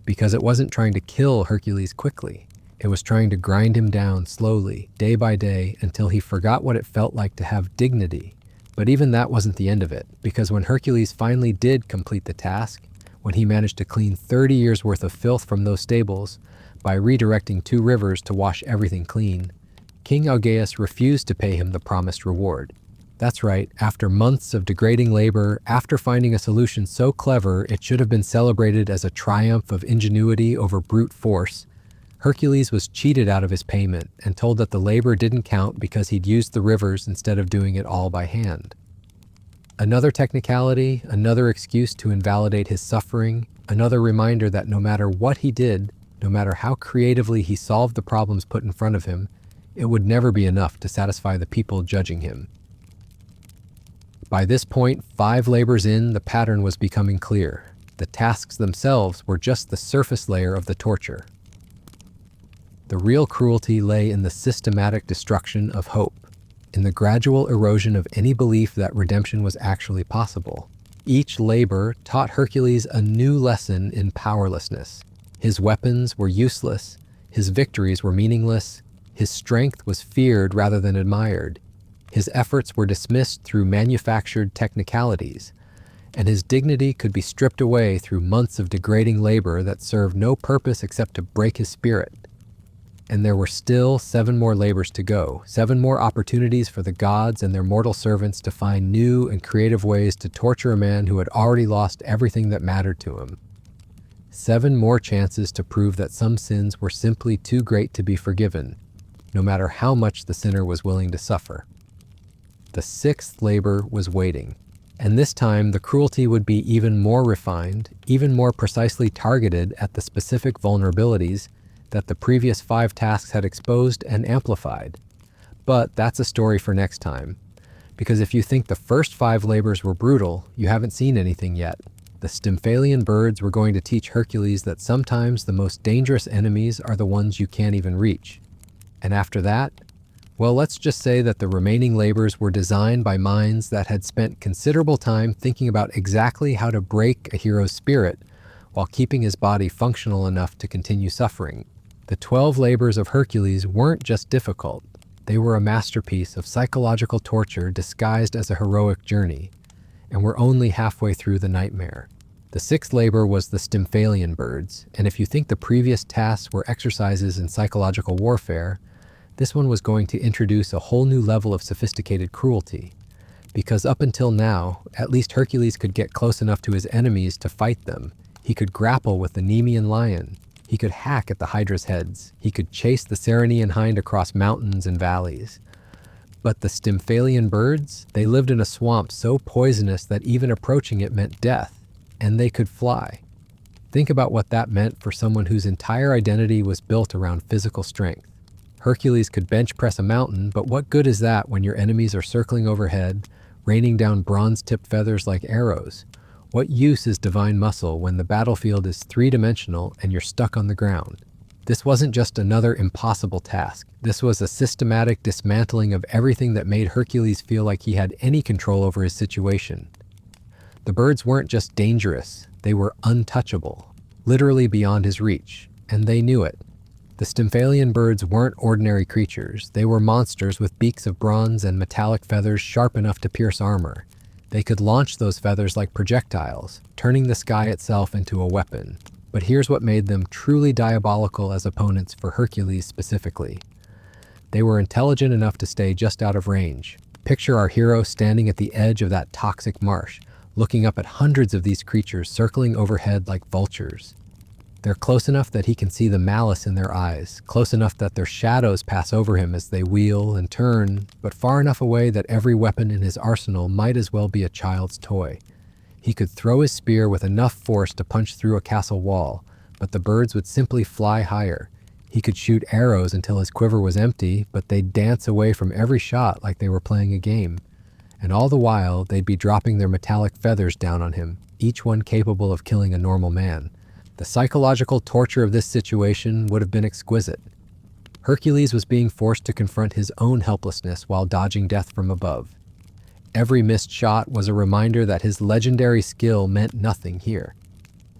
because it wasn't trying to kill Hercules quickly. It was trying to grind him down slowly, day by day, until he forgot what it felt like to have dignity. But even that wasn't the end of it, because when Hercules finally did complete the task, when he managed to clean 30 years worth of filth from those stables by redirecting 2 rivers to wash everything clean, King Augeas refused to pay him the promised reward. That's right, after months of degrading labor, after finding a solution so clever it should have been celebrated as a triumph of ingenuity over brute force, Hercules was cheated out of his payment and told that the labor didn't count because he'd used the rivers instead of doing it all by hand. Another technicality, another excuse to invalidate his suffering, another reminder that no matter what he did, no matter how creatively he solved the problems put in front of him, it would never be enough to satisfy the people judging him. By this point, 5 labors in, the pattern was becoming clear. The tasks themselves were just the surface layer of the torture. The real cruelty lay in the systematic destruction of hope, in the gradual erosion of any belief that redemption was actually possible. Each labor taught Hercules a new lesson in powerlessness. His weapons were useless, his victories were meaningless, his strength was feared rather than admired. His efforts were dismissed through manufactured technicalities, and his dignity could be stripped away through months of degrading labor that served no purpose except to break his spirit. And there were still 7 more labors to go, 7 more opportunities for the gods and their mortal servants to find new and creative ways to torture a man who had already lost everything that mattered to him. 7 more chances to prove that some sins were simply too great to be forgiven, no matter how much the sinner was willing to suffer. The 6th labor was waiting, and this time the cruelty would be even more refined, even more precisely targeted at the specific vulnerabilities that the previous 5 tasks had exposed and amplified. But that's a story for next time, because if you think the first 5 labors were brutal, you haven't seen anything yet. The Stymphalian birds were going to teach Hercules that sometimes the most dangerous enemies are the ones you can't even reach. And after that, well, let's just say that the remaining labors were designed by minds that had spent considerable time thinking about exactly how to break a hero's spirit while keeping his body functional enough to continue suffering. The 12 labors of Hercules weren't just difficult. They were a masterpiece of psychological torture disguised as a heroic journey, and we're only halfway through the nightmare. The 6th labor was the Stymphalian birds, and if you think the previous tasks were exercises in psychological warfare, this one was going to introduce a whole new level of sophisticated cruelty. Because up until now, at least Hercules could get close enough to his enemies to fight them. He could grapple with the Nemean lion. He could hack at the Hydra's heads. He could chase the Ceryneian Hind across mountains and valleys. But the Stymphalian birds, they lived in a swamp so poisonous that even approaching it meant death, and they could fly. Think about what that meant for someone whose entire identity was built around physical strength. Hercules could bench press a mountain, but what good is that when your enemies are circling overhead, raining down bronze-tipped feathers like arrows? What use is divine muscle when the battlefield is 3-dimensional and you're stuck on the ground? This wasn't just another impossible task. This was a systematic dismantling of everything that made Hercules feel like he had any control over his situation. The birds weren't just dangerous, they were untouchable, literally beyond his reach, and they knew it. The Stymphalian birds weren't ordinary creatures. They were monsters with beaks of bronze and metallic feathers sharp enough to pierce armor. They could launch those feathers like projectiles, turning the sky itself into a weapon. But here's what made them truly diabolical as opponents for Hercules specifically. They were intelligent enough to stay just out of range. Picture our hero standing at the edge of that toxic marsh, looking up at hundreds of these creatures circling overhead like vultures. They're close enough that he can see the malice in their eyes, close enough that their shadows pass over him as they wheel and turn, but far enough away that every weapon in his arsenal might as well be a child's toy. He could throw his spear with enough force to punch through a castle wall, but the birds would simply fly higher. He could shoot arrows until his quiver was empty, but they'd dance away from every shot like they were playing a game. And all the while, they'd be dropping their metallic feathers down on him, each one capable of killing a normal man. The psychological torture of this situation would have been exquisite. Hercules was being forced to confront his own helplessness while dodging death from above. Every missed shot was a reminder that his legendary skill meant nothing here.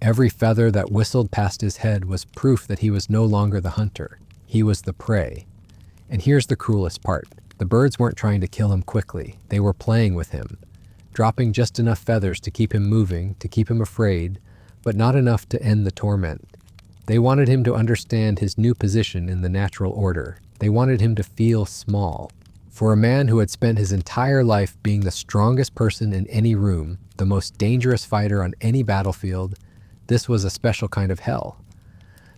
Every feather that whistled past his head was proof that he was no longer the hunter. He was the prey. And here's the cruelest part. The birds weren't trying to kill him quickly. They were playing with him, dropping just enough feathers to keep him moving, to keep him afraid, but not enough to end the torment. They wanted him to understand his new position in the natural order. They wanted him to feel small. For a man who had spent his entire life being the strongest person in any room, the most dangerous fighter on any battlefield, this was a special kind of hell.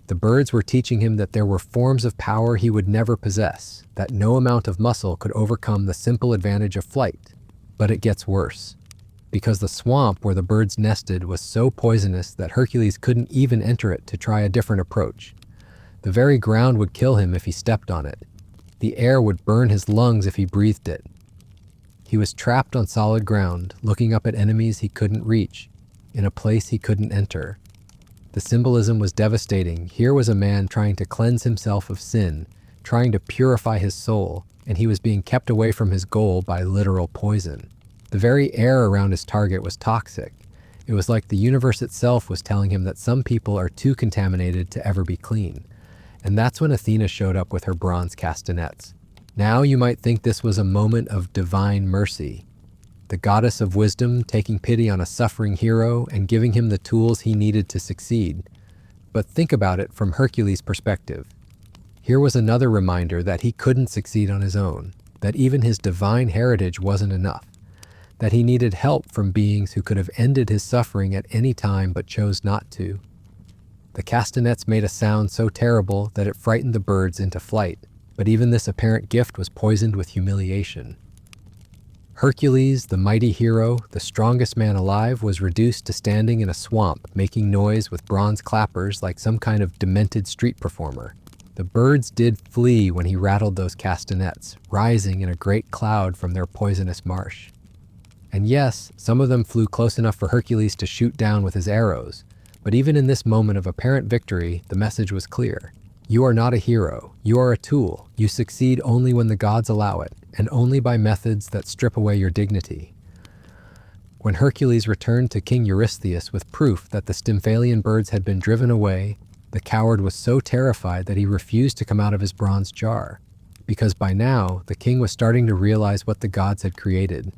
The birds were teaching him that there were forms of power he would never possess, that no amount of muscle could overcome the simple advantage of flight. But it gets worse. Because the swamp where the birds nested was so poisonous that Hercules couldn't even enter it to try a different approach. The very ground would kill him if he stepped on it. The air would burn his lungs if he breathed it. He was trapped on solid ground, looking up at enemies he couldn't reach, in a place he couldn't enter. The symbolism was devastating. Here was a man trying to cleanse himself of sin, trying to purify his soul, and he was being kept away from his goal by literal poison. The very air around his target was toxic. It was like the universe itself was telling him that some people are too contaminated to ever be clean. And that's when Athena showed up with her bronze castanets. Now you might think this was a moment of divine mercy. The goddess of wisdom taking pity on a suffering hero and giving him the tools he needed to succeed. But think about it from Hercules' perspective. Here was another reminder that he couldn't succeed on his own, that even his divine heritage wasn't enough, that he needed help from beings who could have ended his suffering at any time but chose not to. The castanets made a sound so terrible that it frightened the birds into flight, but even this apparent gift was poisoned with humiliation. Hercules, the mighty hero, the strongest man alive, was reduced to standing in a swamp, making noise with bronze clappers like some kind of demented street performer. The birds did flee when he rattled those castanets, rising in a great cloud from their poisonous marsh. And yes, some of them flew close enough for Hercules to shoot down with his arrows, but even in this moment of apparent victory, the message was clear. You are not a hero. You are a tool. You succeed only when the gods allow it, and only by methods that strip away your dignity. When Hercules returned to King Eurystheus with proof that the Stymphalian birds had been driven away, the coward was so terrified that he refused to come out of his bronze jar, because by now, the king was starting to realize what the gods had created.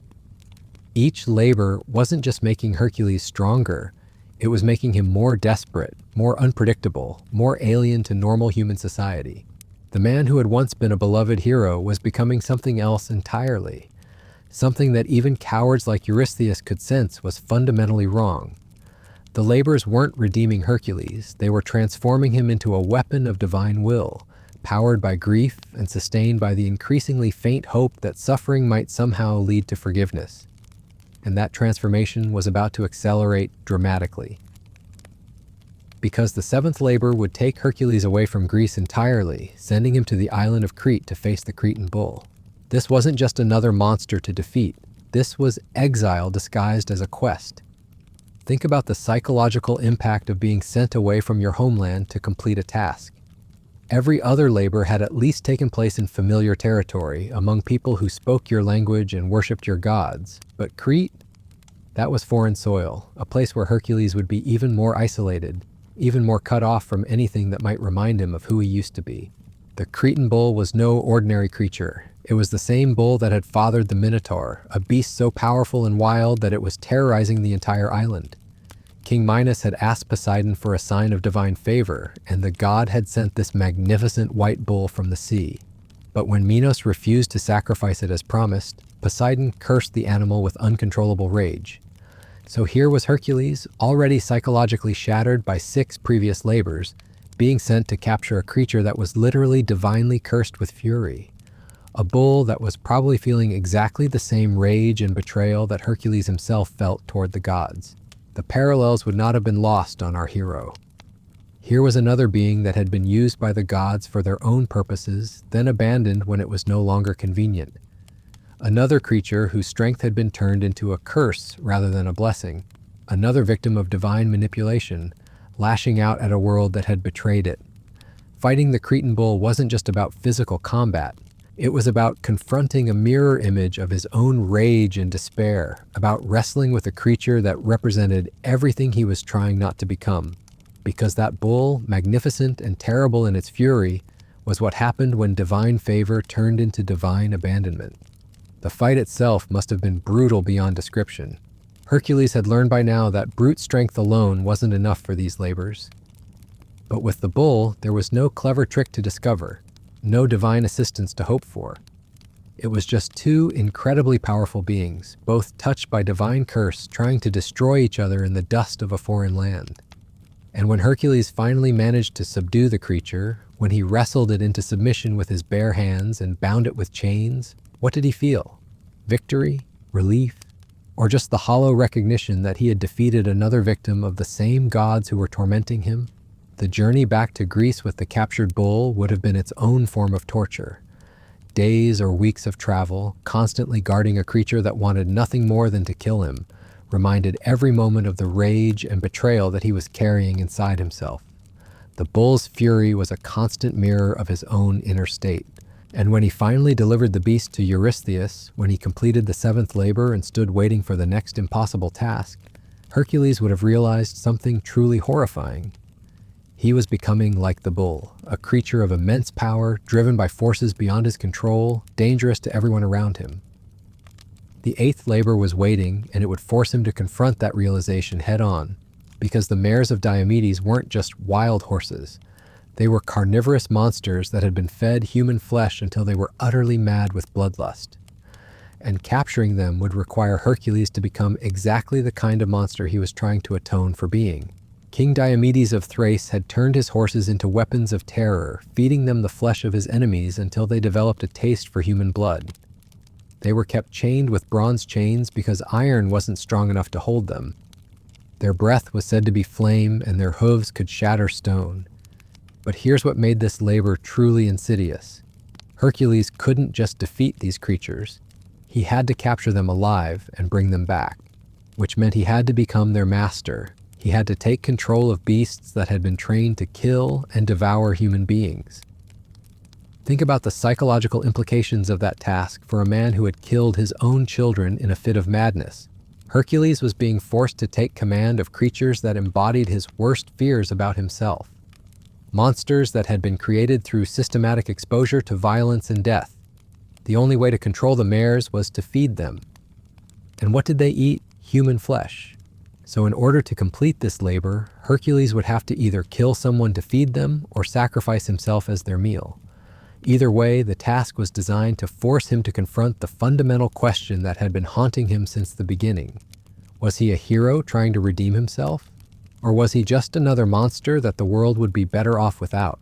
Each labor wasn't just making Hercules stronger, it was making him more desperate, more unpredictable, more alien to normal human society. The man who had once been a beloved hero was becoming something else entirely, something that even cowards like Eurystheus could sense was fundamentally wrong. The labors weren't redeeming Hercules, they were transforming him into a weapon of divine will, powered by grief and sustained by the increasingly faint hope that suffering might somehow lead to forgiveness. And that transformation was about to accelerate dramatically. Because the seventh labor would take Hercules away from Greece entirely, sending him to the island of Crete to face the Cretan bull. This wasn't just another monster to defeat. This was exile disguised as a quest. Think about the psychological impact of being sent away from your homeland to complete a task. Every other labor had at least taken place in familiar territory, among people who spoke your language and worshipped your gods. But Crete? That was foreign soil, a place where Hercules would be even more isolated, even more cut off from anything that might remind him of who he used to be. The Cretan bull was no ordinary creature. It was the same bull that had fathered the Minotaur, a beast so powerful and wild that it was terrorizing the entire island. King Minos had asked Poseidon for a sign of divine favor, and the god had sent this magnificent white bull from the sea. But when Minos refused to sacrifice it as promised, Poseidon cursed the animal with uncontrollable rage. So here was Hercules, already psychologically shattered by 6 previous labors, being sent to capture a creature that was literally divinely cursed with fury. A bull that was probably feeling exactly the same rage and betrayal that Hercules himself felt toward the gods. The parallels would not have been lost on our hero. Here was another being that had been used by the gods for their own purposes, then abandoned when it was no longer convenient. Another creature whose strength had been turned into a curse rather than a blessing. Another victim of divine manipulation, lashing out at a world that had betrayed it. Fighting the Cretan bull wasn't just about physical combat. It was about confronting a mirror image of his own rage and despair, about wrestling with a creature that represented everything he was trying not to become. Because that bull, magnificent and terrible in its fury, was what happened when divine favor turned into divine abandonment. The fight itself must have been brutal beyond description. Hercules had learned by now that brute strength alone wasn't enough for these labors. But with the bull, there was no clever trick to discover, no divine assistance to hope for. It was just 2 incredibly powerful beings, both touched by divine curse, trying to destroy each other in the dust of a foreign land. And when Hercules finally managed to subdue the creature, when he wrestled it into submission with his bare hands and bound it with chains, what did he feel? Victory? Relief? Or just the hollow recognition that he had defeated another victim of the same gods who were tormenting him? The journey back to Greece with the captured bull would have been its own form of torture. Days or weeks of travel, constantly guarding a creature that wanted nothing more than to kill him, reminded every moment of the rage and betrayal that he was carrying inside himself. The bull's fury was a constant mirror of his own inner state. And when he finally delivered the beast to Eurystheus, when he completed the 7th labor and stood waiting for the next impossible task, Hercules would have realized something truly horrifying. He was becoming like the bull, a creature of immense power, driven by forces beyond his control, dangerous to everyone around him. The 8th labor was waiting, and it would force him to confront that realization head-on, because the mares of Diomedes weren't just wild horses. They were carnivorous monsters that had been fed human flesh until they were utterly mad with bloodlust. And capturing them would require Hercules to become exactly the kind of monster he was trying to atone for being. King Diomedes of Thrace had turned his horses into weapons of terror, feeding them the flesh of his enemies until they developed a taste for human blood. They were kept chained with bronze chains because iron wasn't strong enough to hold them. Their breath was said to be flame, and their hooves could shatter stone. But here's what made this labor truly insidious. Hercules couldn't just defeat these creatures. He had to capture them alive and bring them back, which meant he had to become their master. He had to take control of beasts that had been trained to kill and devour human beings. Think about the psychological implications of that task for a man who had killed his own children in a fit of madness. Hercules was being forced to take command of creatures that embodied his worst fears about himself. Monsters that had been created through systematic exposure to violence and death. The only way to control the mares was to feed them. And what did they eat? Human flesh. So in order to complete this labor, Hercules would have to either kill someone to feed them or sacrifice himself as their meal. Either way, the task was designed to force him to confront the fundamental question that had been haunting him since the beginning. Was he a hero trying to redeem himself? Or was he just another monster that the world would be better off without?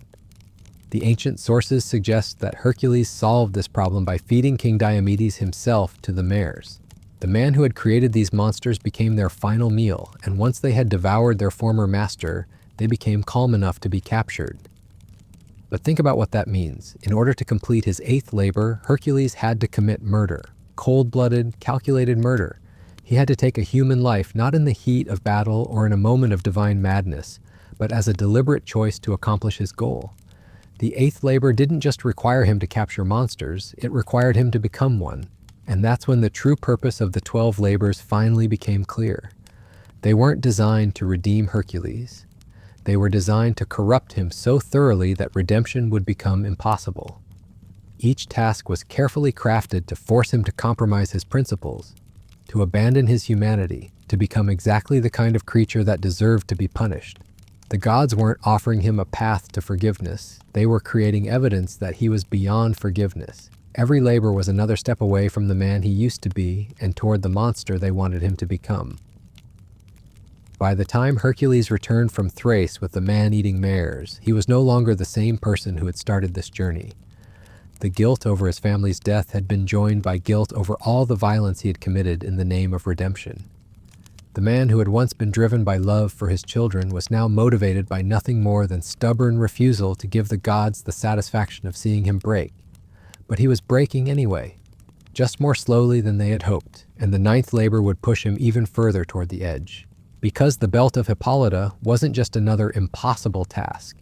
The ancient sources suggest that Hercules solved this problem by feeding King Diomedes himself to the mares. The man who had created these monsters became their final meal, and once they had devoured their former master, they became calm enough to be captured. But think about what that means. In order to complete his 8th labor, Hercules had to commit murder. Cold-blooded, calculated murder. He had to take a human life not in the heat of battle or in a moment of divine madness, but as a deliberate choice to accomplish his goal. The eighth labor didn't just require him to capture monsters, it required him to become one. And that's when the true purpose of the 12 labors finally became clear. They weren't designed to redeem Hercules. They were designed to corrupt him so thoroughly that redemption would become impossible. Each task was carefully crafted to force him to compromise his principles, to abandon his humanity, to become exactly the kind of creature that deserved to be punished. The gods weren't offering him a path to forgiveness. They were creating evidence that he was beyond forgiveness. Every labor was another step away from the man he used to be and toward the monster they wanted him to become. By the time Hercules returned from Thrace with the man-eating mares, he was no longer the same person who had started this journey. The guilt over his family's death had been joined by guilt over all the violence he had committed in the name of redemption. The man who had once been driven by love for his children was now motivated by nothing more than stubborn refusal to give the gods the satisfaction of seeing him break. But he was breaking anyway, just more slowly than they had hoped, and the ninth labor would push him even further toward the edge. Because the belt of Hippolyta wasn't just another impossible task.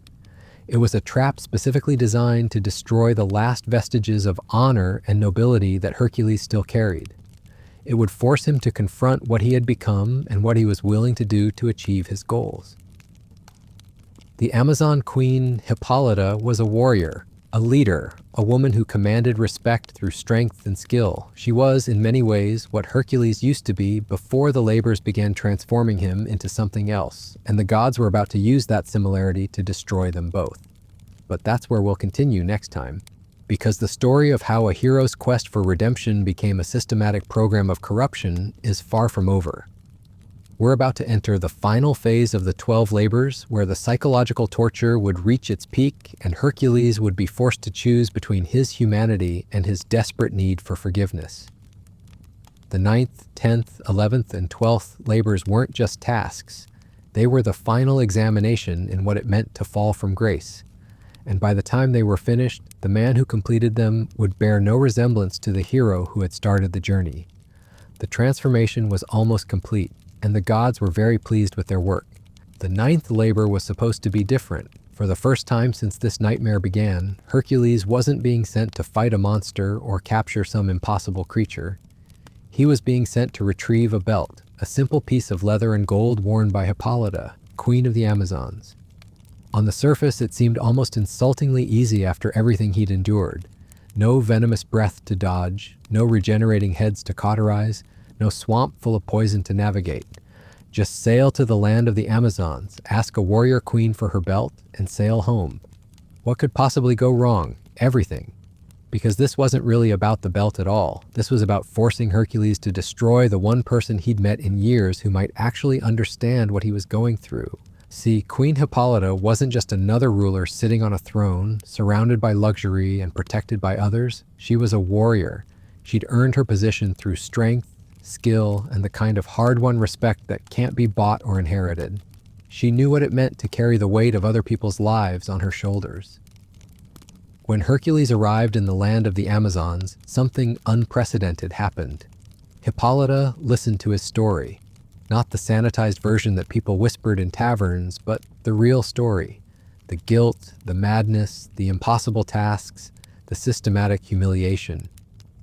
It was a trap specifically designed to destroy the last vestiges of honor and nobility that Hercules still carried. It would force him to confront what he had become and what he was willing to do to achieve his goals. The Amazon queen Hippolyta was a warrior, a leader, a woman who commanded respect through strength and skill. She was, in many ways, what Hercules used to be before the labors began transforming him into something else, and the gods were about to use that similarity to destroy them both. But that's where we'll continue next time, because the story of how a hero's quest for redemption became a systematic program of corruption is far from over. We're about to enter the final phase of the 12 labors, where the psychological torture would reach its peak and Hercules would be forced to choose between his humanity and his desperate need for forgiveness. The 9th, 10th, 11th, and 12th labors weren't just tasks. They were the final examination in what it meant to fall from grace. And by the time they were finished, the man who completed them would bear no resemblance to the hero who had started the journey. The transformation was almost complete, and the gods were very pleased with their work. The 9th labor was supposed to be different. For the first time since this nightmare began, Hercules wasn't being sent to fight a monster or capture some impossible creature. He was being sent to retrieve a belt, a simple piece of leather and gold worn by Hippolyta, queen of the Amazons. On the surface, it seemed almost insultingly easy after everything he'd endured. No venomous breath to dodge, no regenerating heads to cauterize, no swamp full of poison to navigate. Just sail to the land of the Amazons, ask a warrior queen for her belt, and sail home. What could possibly go wrong? Everything. Because this wasn't really about the belt at all. This was about forcing Hercules to destroy the one person he'd met in years who might actually understand what he was going through. See, Queen Hippolyta wasn't just another ruler sitting on a throne, surrounded by luxury and protected by others. She was a warrior. She'd earned her position through strength, skill, and the kind of hard-won respect that can't be bought or inherited. She knew what it meant to carry the weight of other people's lives on her shoulders. When Hercules arrived in the land of the Amazons, something unprecedented happened. Hippolyta listened to his story. Not the sanitized version that people whispered in taverns, but the real story. The guilt, the madness, the impossible tasks, the systematic humiliation.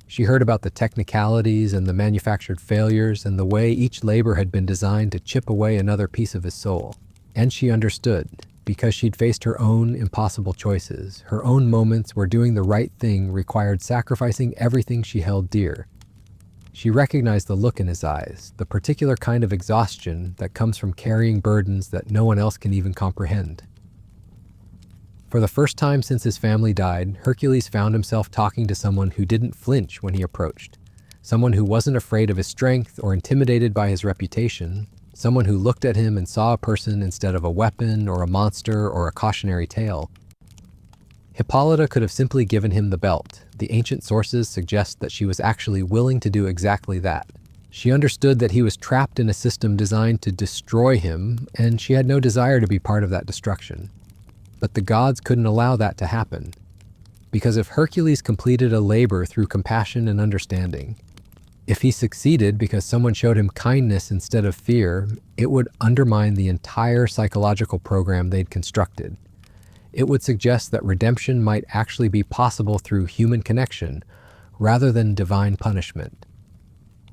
She heard about the technicalities and the manufactured failures and the way each labor had been designed to chip away another piece of his soul. And she understood, because she'd faced her own impossible choices, her own moments where doing the right thing required sacrificing everything she held dear. She recognized the look in his eyes, the particular kind of exhaustion that comes from carrying burdens that no one else can even comprehend. For the first time since his family died, Hercules found himself talking to someone who didn't flinch when he approached, someone who wasn't afraid of his strength or intimidated by his reputation, someone who looked at him and saw a person instead of a weapon or a monster or a cautionary tale. Hippolyta could have simply given him the belt. The ancient sources suggest that she was actually willing to do exactly that. She understood that he was trapped in a system designed to destroy him, and she had no desire to be part of that destruction. But the gods couldn't allow that to happen. Because if Hercules completed a labor through compassion and understanding, if he succeeded because someone showed him kindness instead of fear, it would undermine the entire psychological program they'd constructed. It would suggest that redemption might actually be possible through human connection rather than divine punishment.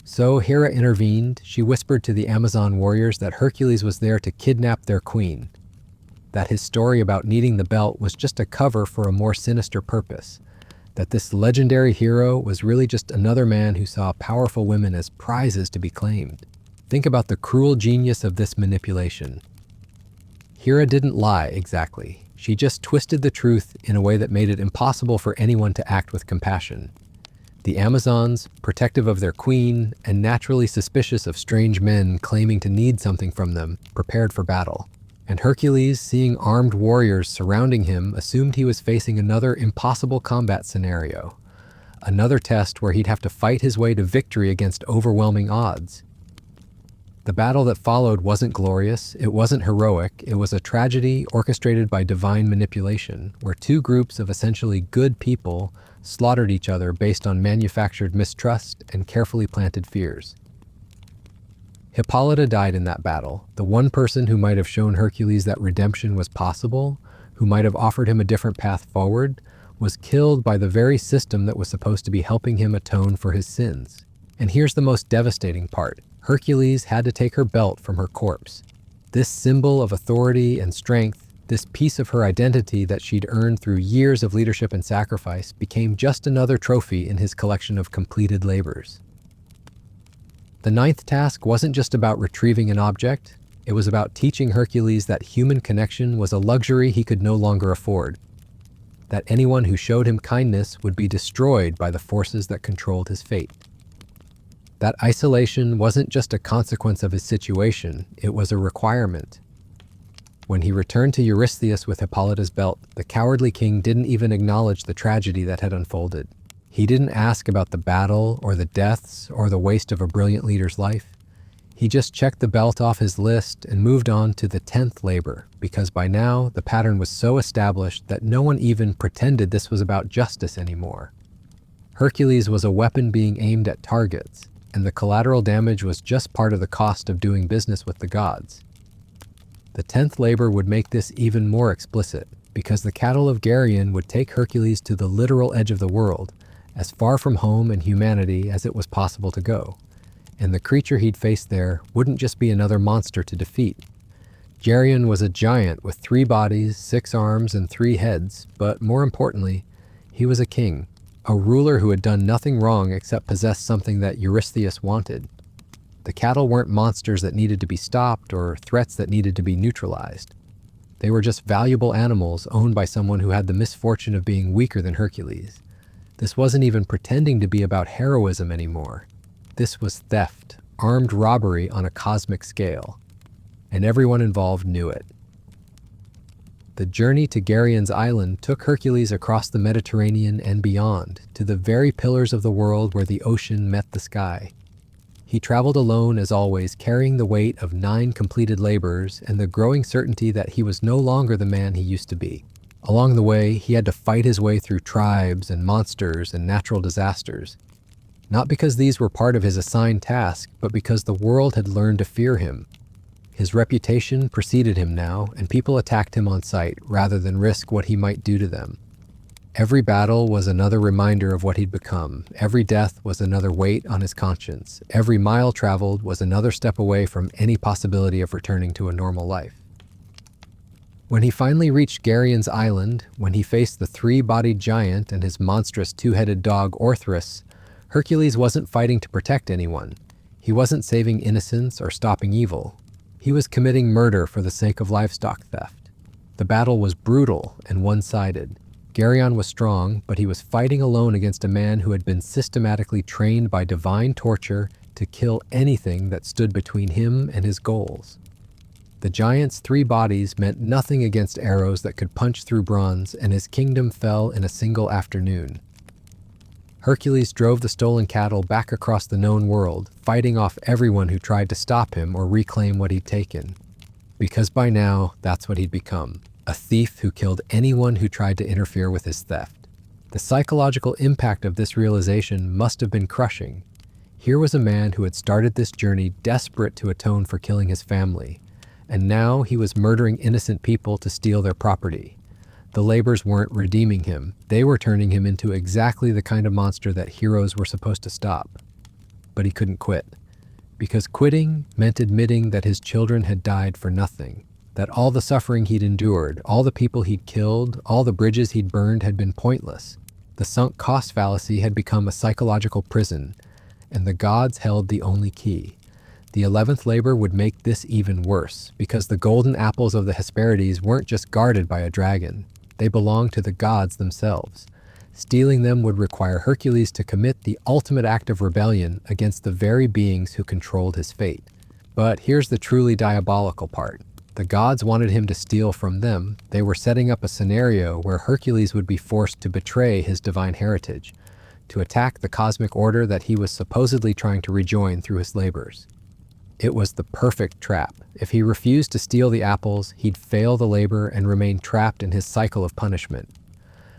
So Hera intervened. She whispered to the Amazon warriors that Hercules was there to kidnap their queen, that his story about needing the belt was just a cover for a more sinister purpose, that this legendary hero was really just another man who saw powerful women as prizes to be claimed. Think about the cruel genius of this manipulation. Hera didn't lie exactly. She just twisted the truth in a way that made it impossible for anyone to act with compassion. The Amazons, protective of their queen and naturally suspicious of strange men claiming to need something from them, prepared for battle. And Hercules, seeing armed warriors surrounding him, assumed he was facing another impossible combat scenario, another test where he'd have to fight his way to victory against overwhelming odds. The battle that followed wasn't glorious, it wasn't heroic, it was a tragedy orchestrated by divine manipulation, where two groups of essentially good people slaughtered each other based on manufactured mistrust and carefully planted fears. Hippolyta died in that battle, the one person who might have shown Hercules that redemption was possible, who might have offered him a different path forward, was killed by the very system that was supposed to be helping him atone for his sins. And here's the most devastating part. Hercules had to take her belt from her corpse. This symbol of authority and strength, this piece of her identity that she'd earned through years of leadership and sacrifice, became just another trophy in his collection of completed labors. The ninth task wasn't just about retrieving an object, it was about teaching Hercules that human connection was a luxury he could no longer afford, that anyone who showed him kindness would be destroyed by the forces that controlled his fate. That isolation wasn't just a consequence of his situation, it was a requirement. When he returned to Eurystheus with Hippolyta's belt, the cowardly king didn't even acknowledge the tragedy that had unfolded. He didn't ask about the battle or the deaths or the waste of a brilliant leader's life. He just checked the belt off his list and moved on to the 10th labor, because by now the pattern was so established that no one even pretended this was about justice anymore. Hercules was a weapon being aimed at targets, and the collateral damage was just part of the cost of doing business with the gods. The 10th labor would make this even more explicit, because the cattle of Geryon would take Hercules to the literal edge of the world, as far from home and humanity as it was possible to go. And the creature he'd face there wouldn't just be another monster to defeat. Geryon was a giant with 3 bodies, 6 arms, and 3 heads, but more importantly, he was a king, a ruler who had done nothing wrong except possess something that Eurystheus wanted. The cattle weren't monsters that needed to be stopped or threats that needed to be neutralized. They were just valuable animals owned by someone who had the misfortune of being weaker than Hercules. This wasn't even pretending to be about heroism anymore. This was theft, armed robbery on a cosmic scale, and everyone involved knew it. The journey to Geryon's island took Hercules across the Mediterranean and beyond, to the very pillars of the world where the ocean met the sky. He traveled alone as always, carrying the weight of 9 completed labors and the growing certainty that he was no longer the man he used to be. Along the way, he had to fight his way through tribes and monsters and natural disasters. Not because these were part of his assigned task, but because the world had learned to fear him. His reputation preceded him now, and people attacked him on sight rather than risk what he might do to them. Every battle was another reminder of what he'd become. Every death was another weight on his conscience. Every mile traveled was another step away from any possibility of returning to a normal life. When he finally reached Geryon's island, when he faced the 3-bodied giant and his monstrous 2-headed dog Orthrus, Hercules wasn't fighting to protect anyone. He wasn't saving innocence or stopping evil. He was committing murder for the sake of livestock theft. The battle was brutal and one-sided. Geryon was strong, but he was fighting alone against a man who had been systematically trained by divine torture to kill anything that stood between him and his goals. The giant's 3 bodies meant nothing against arrows that could punch through bronze, and his kingdom fell in a single afternoon. Hercules drove the stolen cattle back across the known world, fighting off everyone who tried to stop him or reclaim what he'd taken. Because by now, that's what he'd become, a thief who killed anyone who tried to interfere with his theft. The psychological impact of this realization must have been crushing. Here was a man who had started this journey desperate to atone for killing his family, and now he was murdering innocent people to steal their property. The labors weren't redeeming him. They were turning him into exactly the kind of monster that heroes were supposed to stop. But he couldn't quit. Because quitting meant admitting that his children had died for nothing. That all the suffering he'd endured, all the people he'd killed, all the bridges he'd burned had been pointless. The sunk cost fallacy had become a psychological prison, and the gods held the only key. The 11th labor would make this even worse, because the golden apples of the Hesperides weren't just guarded by a dragon. They belonged to the gods themselves. Stealing them would require Hercules to commit the ultimate act of rebellion against the very beings who controlled his fate. But here's the truly diabolical part. The gods wanted him to steal from them. They were setting up a scenario where Hercules would be forced to betray his divine heritage, to attack the cosmic order that he was supposedly trying to rejoin through his labors. It was the perfect trap. If he refused to steal the apples, he'd fail the labor and remain trapped in his cycle of punishment.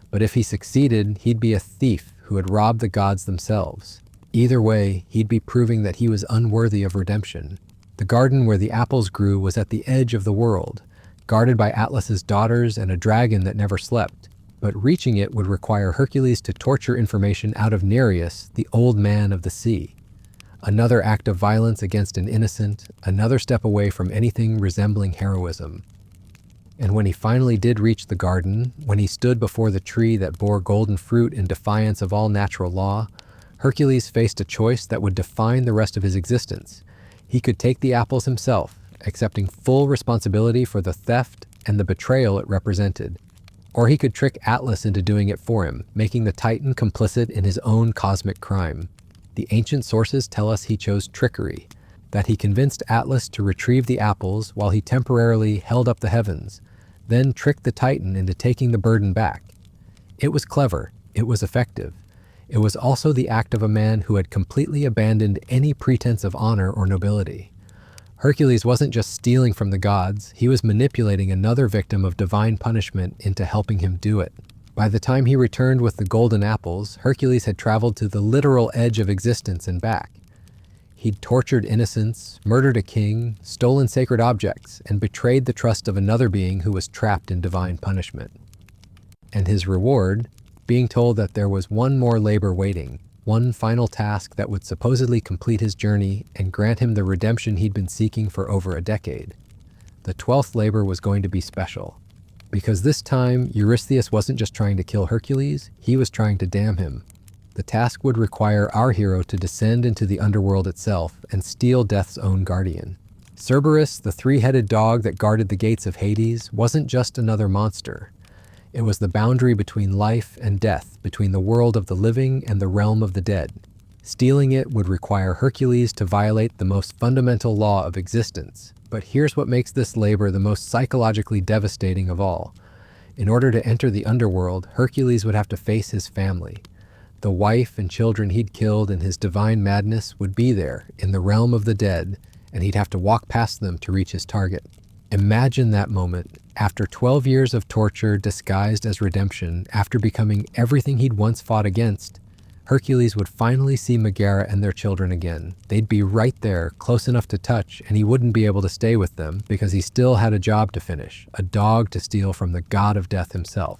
But if he succeeded, he'd be a thief who had robbed the gods themselves. Either way, he'd be proving that he was unworthy of redemption. The garden where the apples grew was at the edge of the world, guarded by Atlas's daughters and a dragon that never slept. But reaching it would require Hercules to torture information out of Nereus, the old man of the sea. Another act of violence against an innocent, another step away from anything resembling heroism. And when he finally did reach the garden, when he stood before the tree that bore golden fruit in defiance of all natural law, Hercules faced a choice that would define the rest of his existence. He could take the apples himself, accepting full responsibility for the theft and the betrayal it represented. Or he could trick Atlas into doing it for him, making the Titan complicit in his own cosmic crime. The ancient sources tell us he chose trickery, that he convinced Atlas to retrieve the apples while he temporarily held up the heavens, then tricked the Titan into taking the burden back. It was clever, it was effective. It was also the act of a man who had completely abandoned any pretense of honor or nobility. Hercules wasn't just stealing from the gods, he was manipulating another victim of divine punishment into helping him do it. By the time he returned with the golden apples, Hercules had traveled to the literal edge of existence and back. He'd tortured innocents, murdered a king, stolen sacred objects, and betrayed the trust of another being who was trapped in divine punishment. And his reward, being told that there was one more labor waiting, one final task that would supposedly complete his journey and grant him the redemption he'd been seeking for over a decade. The 12th labor was going to be special. Because this time, Eurystheus wasn't just trying to kill Hercules, he was trying to damn him. The task would require our hero to descend into the underworld itself and steal death's own guardian. Cerberus, the three-headed dog that guarded the gates of Hades, wasn't just another monster. It was the boundary between life and death, between the world of the living and the realm of the dead. Stealing it would require Hercules to violate the most fundamental law of existence. But here's what makes this labor the most psychologically devastating of all. In order to enter the underworld, Hercules would have to face his family. The wife and children he'd killed in his divine madness would be there, in the realm of the dead, and he'd have to walk past them to reach his target. Imagine that moment. After 12 years of torture disguised as redemption, after becoming everything he'd once fought against, Hercules would finally see Megara and their children again. They'd be right there, close enough to touch, and he wouldn't be able to stay with them because he still had a job to finish, a dog to steal from the god of death himself.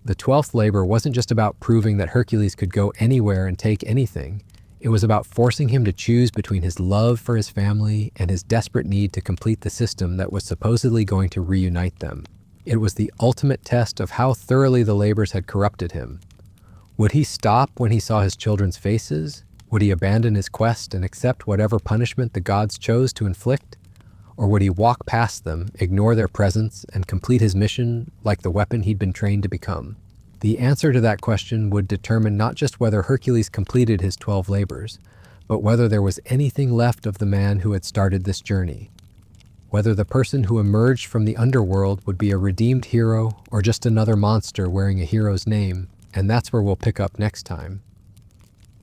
The 12th labor wasn't just about proving that Hercules could go anywhere and take anything. It was about forcing him to choose between his love for his family and his desperate need to complete the system that was supposedly going to reunite them. It was the ultimate test of how thoroughly the labors had corrupted him. Would he stop when he saw his children's faces? Would he abandon his quest and accept whatever punishment the gods chose to inflict? Or would he walk past them, ignore their presence, and complete his mission like the weapon he'd been trained to become? The answer to that question would determine not just whether Hercules completed his 12 labors, but whether there was anything left of the man who had started this journey. Whether the person who emerged from the underworld would be a redeemed hero or just another monster wearing a hero's name. And that's where we'll pick up next time.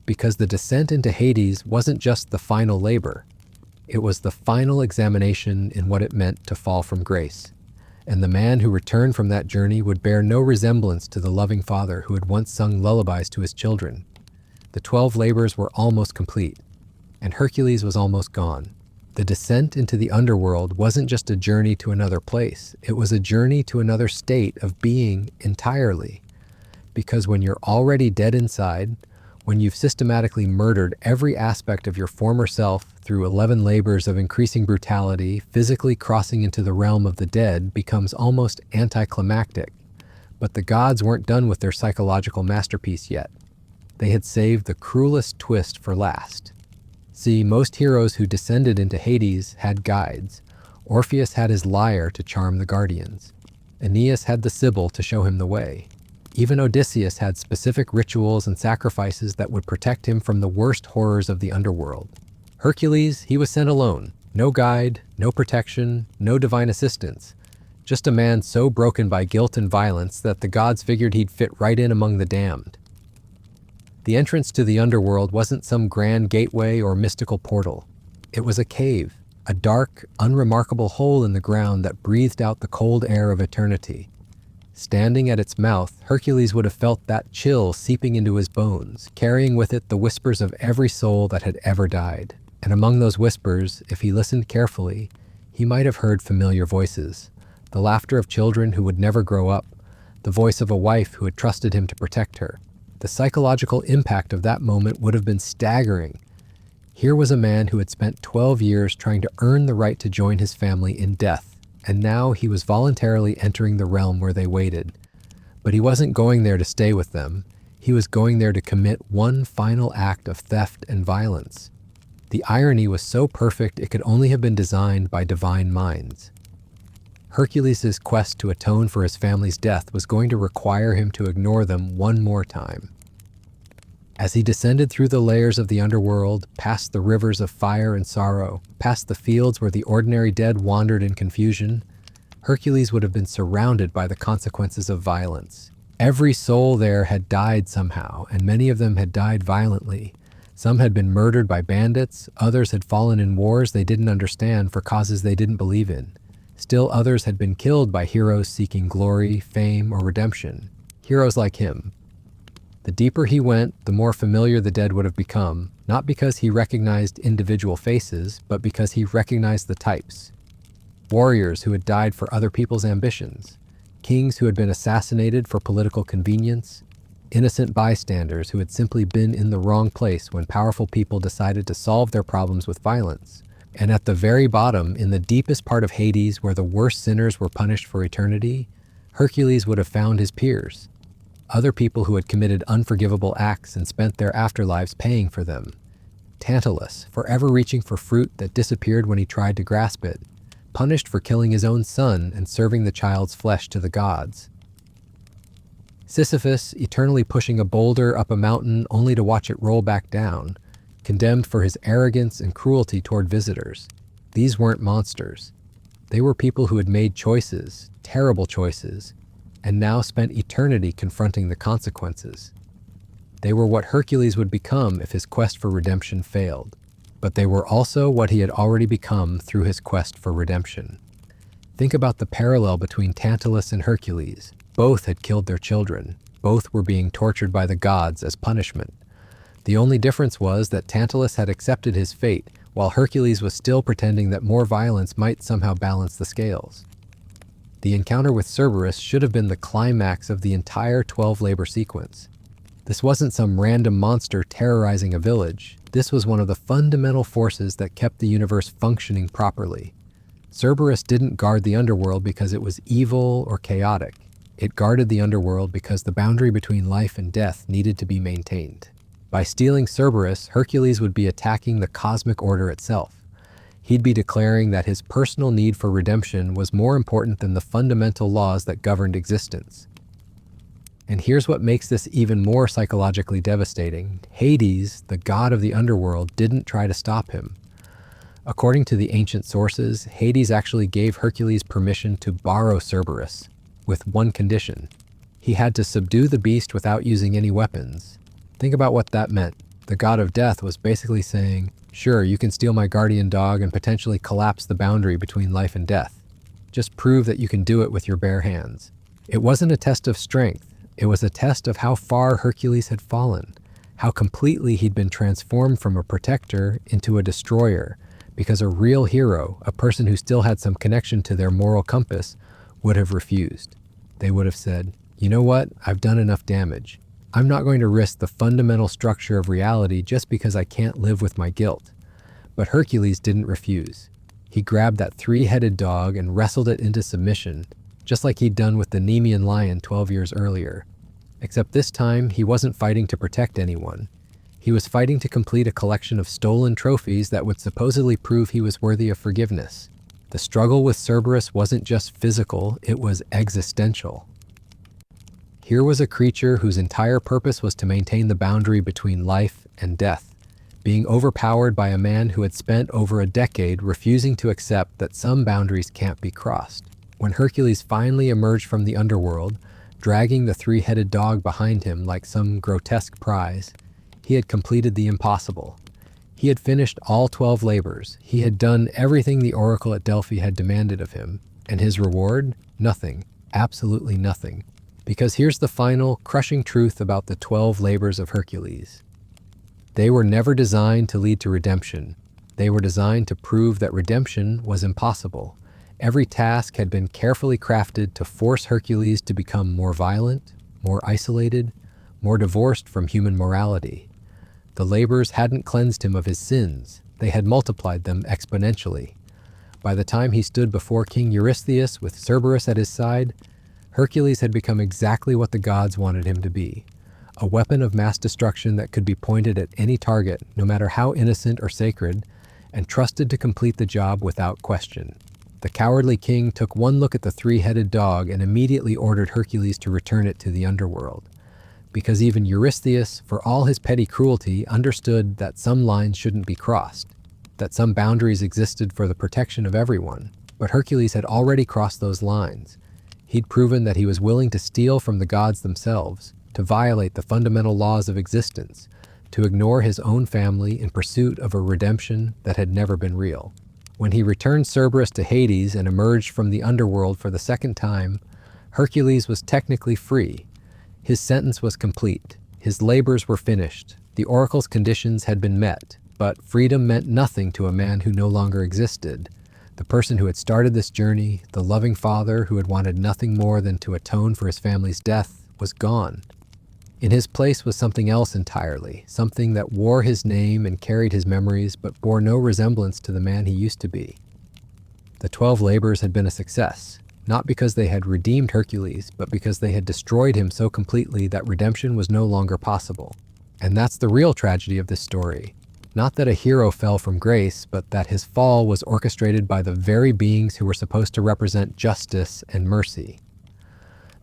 Because the descent into Hades wasn't just the final labor. It was the final examination in what it meant to fall from grace. And the man who returned from that journey would bear no resemblance to the loving father who had once sung lullabies to his children. The 12 labors were almost complete, and Hercules was almost gone. The descent into the underworld wasn't just a journey to another place, it was a journey to another state of being entirely. Because when you're already dead inside, when you've systematically murdered every aspect of your former self through 11 labors of increasing brutality, physically crossing into the realm of the dead becomes almost anticlimactic. But the gods weren't done with their psychological masterpiece yet. They had saved the cruelest twist for last. See, most heroes who descended into Hades had guides. Orpheus had his lyre to charm the guardians. Aeneas had the Sibyl to show him the way. Even Odysseus had specific rituals and sacrifices that would protect him from the worst horrors of the underworld. Hercules, he was sent alone. No guide, no protection, no divine assistance. Just a man so broken by guilt and violence that the gods figured he'd fit right in among the damned. The entrance to the underworld wasn't some grand gateway or mystical portal. It was a cave, a dark, unremarkable hole in the ground that breathed out the cold air of eternity. Standing at its mouth, Hercules would have felt that chill seeping into his bones, carrying with it the whispers of every soul that had ever died. And among those whispers, if he listened carefully, he might have heard familiar voices. The laughter of children who would never grow up, the voice of a wife who had trusted him to protect her. The psychological impact of that moment would have been staggering. Here was a man who had spent 12 years trying to earn the right to join his family in death, and now he was voluntarily entering the realm where they waited. But he wasn't going there to stay with them. He was going there to commit one final act of theft and violence. The irony was so perfect it could only have been designed by divine minds. Hercules' quest to atone for his family's death was going to require him to ignore them one more time. As he descended through the layers of the underworld, past the rivers of fire and sorrow, past the fields where the ordinary dead wandered in confusion, Hercules would have been surrounded by the consequences of violence. Every soul there had died somehow, and many of them had died violently. Some had been murdered by bandits, others had fallen in wars they didn't understand for causes they didn't believe in. Still others had been killed by heroes seeking glory, fame, or redemption. Heroes like him. The deeper he went, the more familiar the dead would have become, not because he recognized individual faces, but because he recognized the types. Warriors who had died for other people's ambitions. Kings who had been assassinated for political convenience. Innocent bystanders who had simply been in the wrong place when powerful people decided to solve their problems with violence. And at the very bottom, in the deepest part of Hades, where the worst sinners were punished for eternity, Hercules would have found his peers. Other people who had committed unforgivable acts and spent their afterlives paying for them. Tantalus, forever reaching for fruit that disappeared when he tried to grasp it, punished for killing his own son and serving the child's flesh to the gods. Sisyphus, eternally pushing a boulder up a mountain only to watch it roll back down, condemned for his arrogance and cruelty toward visitors. These weren't monsters. They were people who had made choices, terrible choices, and now spent eternity confronting the consequences. They were what Hercules would become if his quest for redemption failed, but they were also what he had already become through his quest for redemption. Think about the parallel between Tantalus and Hercules. Both had killed their children. Both were being tortured by the gods as punishment. The only difference was that Tantalus had accepted his fate, while Hercules was still pretending that more violence might somehow balance the scales. The encounter with Cerberus should have been the climax of the entire 12-labor sequence. This wasn't some random monster terrorizing a village. This was one of the fundamental forces that kept the universe functioning properly. Cerberus didn't guard the underworld because it was evil or chaotic. It guarded the underworld because the boundary between life and death needed to be maintained. By stealing Cerberus, Hercules would be attacking the cosmic order itself. He'd be declaring that his personal need for redemption was more important than the fundamental laws that governed existence. And here's what makes this even more psychologically devastating. Hades, the god of the underworld, didn't try to stop him. According to the ancient sources, Hades actually gave Hercules permission to borrow Cerberus, with one condition. He had to subdue the beast without using any weapons. Think about what that meant. The god of death was basically saying, sure, you can steal my guardian dog and potentially collapse the boundary between life and death. Just prove that you can do it with your bare hands. It wasn't a test of strength. It was a test of how far Hercules had fallen, how completely he'd been transformed from a protector into a destroyer, because a real hero, a person who still had some connection to their moral compass, would have refused. They would have said, "You know what? I've done enough damage. I'm not going to risk the fundamental structure of reality just because I can't live with my guilt." But Hercules didn't refuse. He grabbed that three-headed dog and wrestled it into submission, just like he'd done with the Nemean lion 12 years earlier. Except this time, he wasn't fighting to protect anyone. He was fighting to complete a collection of stolen trophies that would supposedly prove he was worthy of forgiveness. The struggle with Cerberus wasn't just physical, it was existential. Here was a creature whose entire purpose was to maintain the boundary between life and death, being overpowered by a man who had spent over a decade refusing to accept that some boundaries can't be crossed. When Hercules finally emerged from the underworld, dragging the three-headed dog behind him like some grotesque prize, he had completed the impossible. He had finished all 12 labors. He had done everything the oracle at Delphi had demanded of him. And his reward? Nothing. Absolutely nothing. Because here's the final, crushing truth about the 12 labors of Hercules. They were never designed to lead to redemption. They were designed to prove that redemption was impossible. Every task had been carefully crafted to force Hercules to become more violent, more isolated, more divorced from human morality. The labors hadn't cleansed him of his sins. They had multiplied them exponentially. By the time he stood before King Eurystheus with Cerberus at his side, Hercules had become exactly what the gods wanted him to be, a weapon of mass destruction that could be pointed at any target, no matter how innocent or sacred, and trusted to complete the job without question. The cowardly king took one look at the three-headed dog and immediately ordered Hercules to return it to the underworld. Because even Eurystheus, for all his petty cruelty, understood that some lines shouldn't be crossed, that some boundaries existed for the protection of everyone. But Hercules had already crossed those lines. He'd proven that he was willing to steal from the gods themselves, to violate the fundamental laws of existence, to ignore his own family in pursuit of a redemption that had never been real. When he returned Cerberus to Hades and emerged from the underworld for the second time, Hercules was technically free. His sentence was complete. His labors were finished. The oracle's conditions had been met, but freedom meant nothing to a man who no longer existed. The person who had started this journey, the loving father who had wanted nothing more than to atone for his family's death, was gone. In his place was something else entirely, something that wore his name and carried his memories but bore no resemblance to the man he used to be. The 12 labors had been a success. Not because they had redeemed Hercules, but because they had destroyed him so completely that redemption was no longer possible. And that's the real tragedy of this story. Not that a hero fell from grace, but that his fall was orchestrated by the very beings who were supposed to represent justice and mercy.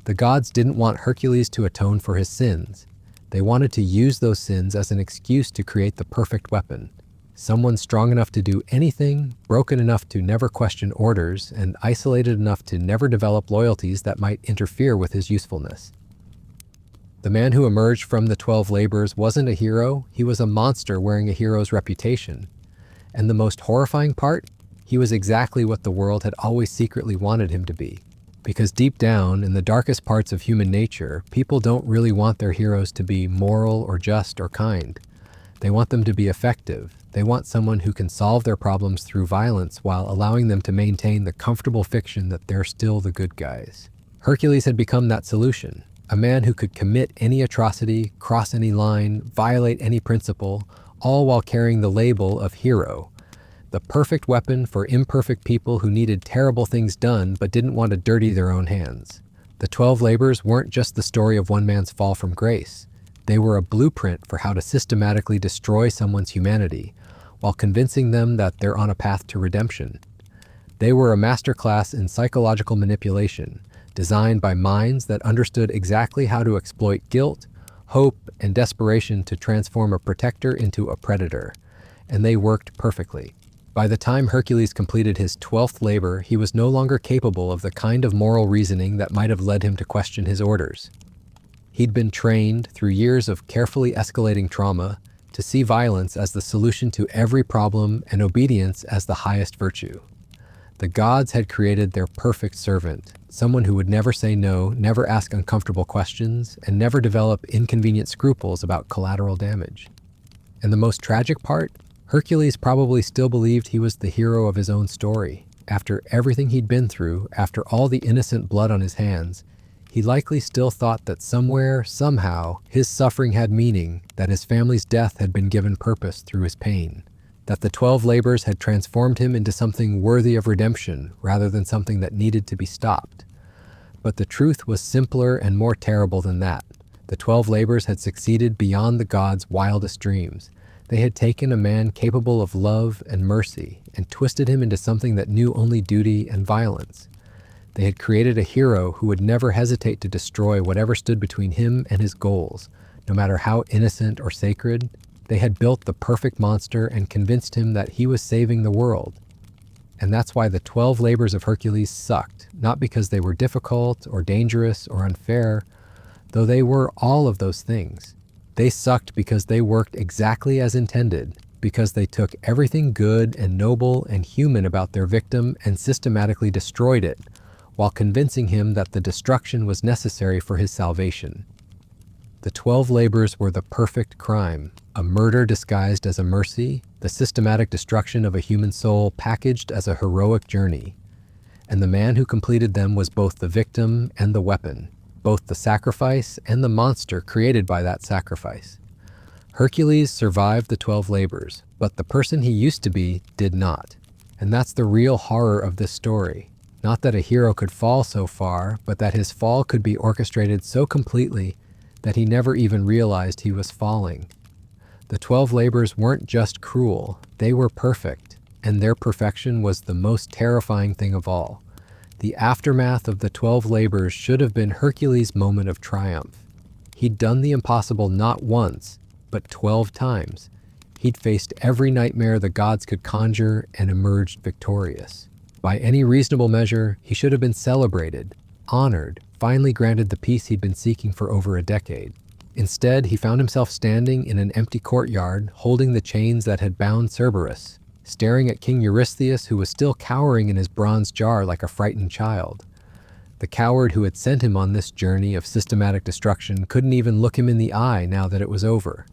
The gods didn't want Hercules to atone for his sins. They wanted to use those sins as an excuse to create the perfect weapon. Someone strong enough to do anything, broken enough to never question orders, and isolated enough to never develop loyalties that might interfere with his usefulness. The man who emerged from the 12 labors wasn't a hero, he was a monster wearing a hero's reputation. And the most horrifying part? He was exactly what the world had always secretly wanted him to be. Because deep down, in the darkest parts of human nature, people don't really want their heroes to be moral or just or kind. They want them to be effective. They want someone who can solve their problems through violence while allowing them to maintain the comfortable fiction that they're still the good guys. Hercules had become that solution, a man who could commit any atrocity, cross any line, violate any principle, all while carrying the label of hero, the perfect weapon for imperfect people who needed terrible things done but didn't want to dirty their own hands. The 12 labors weren't just the story of one man's fall from grace. They were a blueprint for how to systematically destroy someone's humanity, while convincing them that they're on a path to redemption. They were a masterclass in psychological manipulation, designed by minds that understood exactly how to exploit guilt, hope, and desperation to transform a protector into a predator. And they worked perfectly. By the time Hercules completed his 12th labor, he was no longer capable of the kind of moral reasoning that might have led him to question his orders. He'd been trained, through years of carefully escalating trauma, to see violence as the solution to every problem and obedience as the highest virtue. The gods had created their perfect servant, someone who would never say no, never ask uncomfortable questions, and never develop inconvenient scruples about collateral damage. And the most tragic part? Hercules probably still believed he was the hero of his own story. After everything he'd been through, after all the innocent blood on his hands, he likely still thought that somewhere, somehow, his suffering had meaning, that his family's death had been given purpose through his pain, that the 12 labors had transformed him into something worthy of redemption rather than something that needed to be stopped. But the truth was simpler and more terrible than that. The 12 labors had succeeded beyond the gods' wildest dreams. They had taken a man capable of love and mercy and twisted him into something that knew only duty and violence. They had created a hero who would never hesitate to destroy whatever stood between him and his goals, no matter how innocent or sacred. They had built the perfect monster and convinced him that he was saving the world. And that's why the 12 labors of Hercules sucked, not because they were difficult or dangerous or unfair, though they were all of those things. They sucked because they worked exactly as intended, because they took everything good and noble and human about their victim and systematically destroyed it, while convincing him that the destruction was necessary for his salvation. The 12 labors were the perfect crime, a murder disguised as a mercy, the systematic destruction of a human soul packaged as a heroic journey. And the man who completed them was both the victim and the weapon, both the sacrifice and the monster created by that sacrifice. Hercules survived the 12 labors, but the person he used to be did not. And that's the real horror of this story. Not that a hero could fall so far, but that his fall could be orchestrated so completely that he never even realized he was falling. The 12 labors weren't just cruel, they were perfect, and their perfection was the most terrifying thing of all. The aftermath of the 12 labors should have been Hercules' moment of triumph. He'd done the impossible not once, but 12 times. He'd faced every nightmare the gods could conjure and emerged victorious. By any reasonable measure, he should have been celebrated, honored, finally granted the peace he'd been seeking for over a decade. Instead, he found himself standing in an empty courtyard, holding the chains that had bound Cerberus, staring at King Eurystheus, who was still cowering in his bronze jar like a frightened child. The coward who had sent him on this journey of systematic destruction couldn't even look him in the eye now that it was over.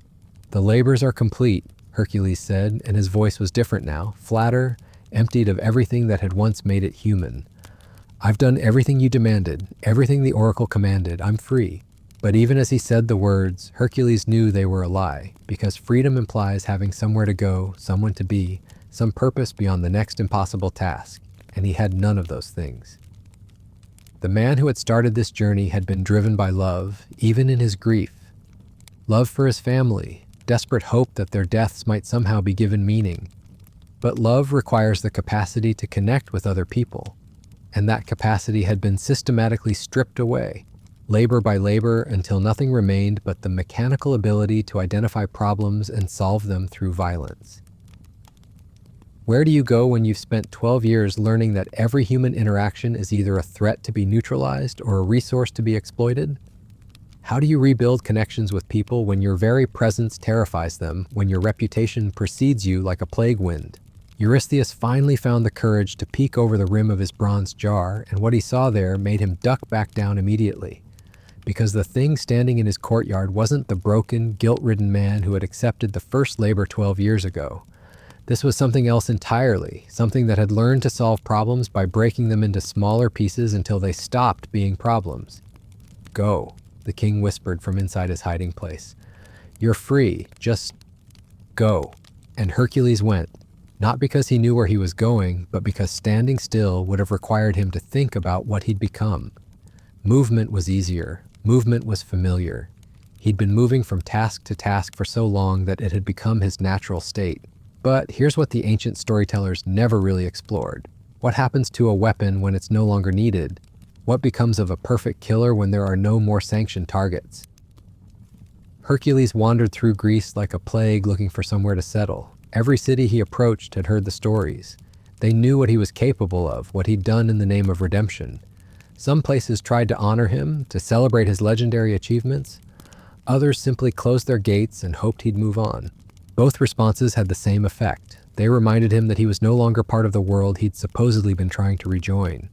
"The labors are complete," Hercules said, and his voice was different now, flatter, emptied of everything that had once made it human. "I've done everything you demanded, everything the oracle commanded. I'm free." But even as he said the words, Hercules knew they were a lie, because freedom implies having somewhere to go, someone to be, some purpose beyond the next impossible task, and he had none of those things. The man who had started this journey had been driven by love, even in his grief. Love for his family, desperate hope that their deaths might somehow be given meaning. But love requires the capacity to connect with other people, and that capacity had been systematically stripped away, labor by labor, until nothing remained but the mechanical ability to identify problems and solve them through violence. Where do you go when you've spent 12 years learning that every human interaction is either a threat to be neutralized or a resource to be exploited? How do you rebuild connections with people when your very presence terrifies them, when your reputation precedes you like a plague wind? Eurystheus finally found the courage to peek over the rim of his bronze jar, and what he saw there made him duck back down immediately. Because the thing standing in his courtyard wasn't the broken, guilt-ridden man who had accepted the first labor 12 years ago. This was something else entirely, something that had learned to solve problems by breaking them into smaller pieces until they stopped being problems. "Go," the king whispered from inside his hiding place. "You're free, just go." And Hercules went, not because he knew where he was going, but because standing still would have required him to think about what he'd become. Movement was easier. Movement was familiar. He'd been moving from task to task for so long that it had become his natural state. But here's what the ancient storytellers never really explored. What happens to a weapon when it's no longer needed? What becomes of a perfect killer when there are no more sanctioned targets? Hercules wandered through Greece like a plague looking for somewhere to settle. Every city he approached had heard the stories. They knew what he was capable of, what he'd done in the name of redemption. Some places tried to honor him, to celebrate his legendary achievements. Others simply closed their gates and hoped he'd move on. Both responses had the same effect. They reminded him that he was no longer part of the world he'd supposedly been trying to rejoin.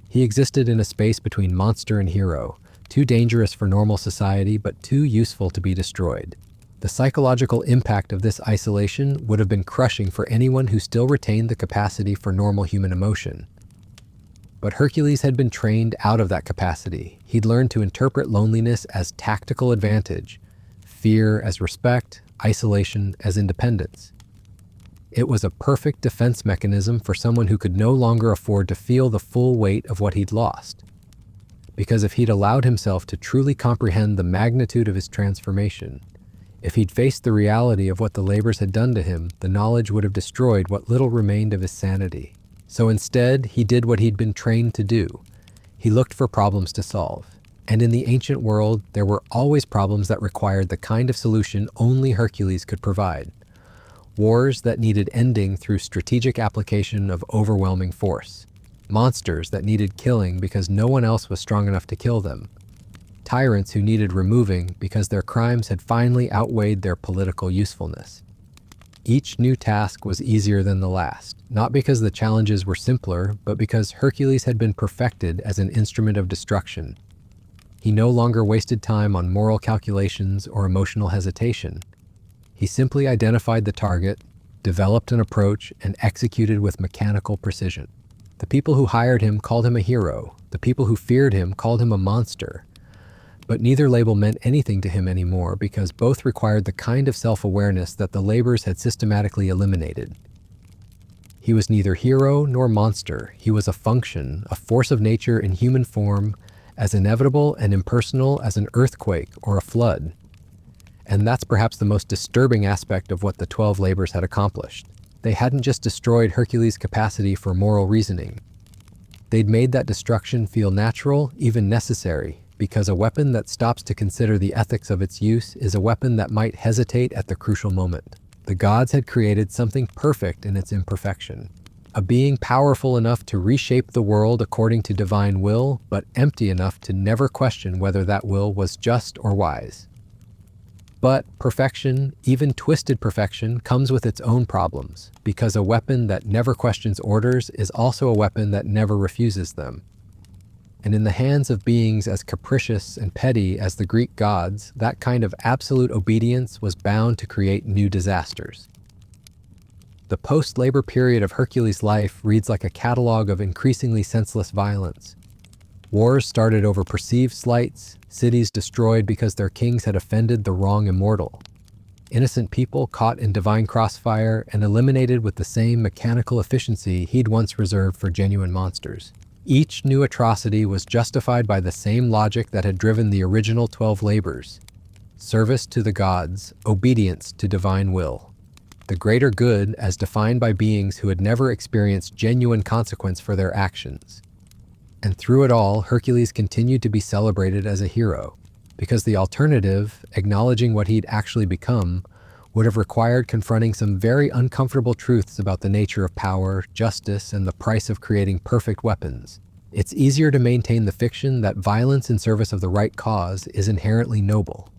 He existed in a space between monster and hero, too dangerous for normal society, but too useful to be destroyed. The psychological impact of this isolation would have been crushing for anyone who still retained the capacity for normal human emotion. But Hercules had been trained out of that capacity. He'd learned to interpret loneliness as tactical advantage, fear as respect, isolation as independence. It was a perfect defense mechanism for someone who could no longer afford to feel the full weight of what he'd lost. Because if he'd allowed himself to truly comprehend the magnitude of his transformation, if he'd faced the reality of what the labors had done to him, the knowledge would have destroyed what little remained of his sanity. So instead, he did what he'd been trained to do. He looked for problems to solve. And in the ancient world, there were always problems that required the kind of solution only Hercules could provide. Wars that needed ending through strategic application of overwhelming force. Monsters that needed killing because no one else was strong enough to kill them. Tyrants who needed removing because their crimes had finally outweighed their political usefulness. Each new task was easier than the last, not because the challenges were simpler, but because Hercules had been perfected as an instrument of destruction. He no longer wasted time on moral calculations or emotional hesitation. He simply identified the target, developed an approach, and executed with mechanical precision. The people who hired him called him a hero. The people who feared him called him a monster. But neither label meant anything to him anymore because both required the kind of self-awareness that the labors had systematically eliminated. He was neither hero nor monster. He was a function, a force of nature in human form, as inevitable and impersonal as an earthquake or a flood. And that's perhaps the most disturbing aspect of what the 12 labors had accomplished. They hadn't just destroyed Hercules' capacity for moral reasoning. They'd made that destruction feel natural, even necessary, because a weapon that stops to consider the ethics of its use is a weapon that might hesitate at the crucial moment. The gods had created something perfect in its imperfection. A being powerful enough to reshape the world according to divine will, but empty enough to never question whether that will was just or wise. But perfection, even twisted perfection, comes with its own problems, because a weapon that never questions orders is also a weapon that never refuses them. And in the hands of beings as capricious and petty as the Greek gods, that kind of absolute obedience was bound to create new disasters. The post-labor period of Hercules' life reads like a catalog of increasingly senseless violence. Wars started over perceived slights, cities destroyed because their kings had offended the wrong immortal. Innocent people caught in divine crossfire and eliminated with the same mechanical efficiency he'd once reserved for genuine monsters. Each new atrocity was justified by the same logic that had driven the original 12 labors: service to the gods, obedience to divine will. The greater good as defined by beings who had never experienced genuine consequence for their actions. And through it all, Hercules continued to be celebrated as a hero, because the alternative, acknowledging what he'd actually become, would have required confronting some very uncomfortable truths about the nature of power, justice, and the price of creating perfect weapons. It's easier to maintain the fiction that violence in service of the right cause is inherently noble.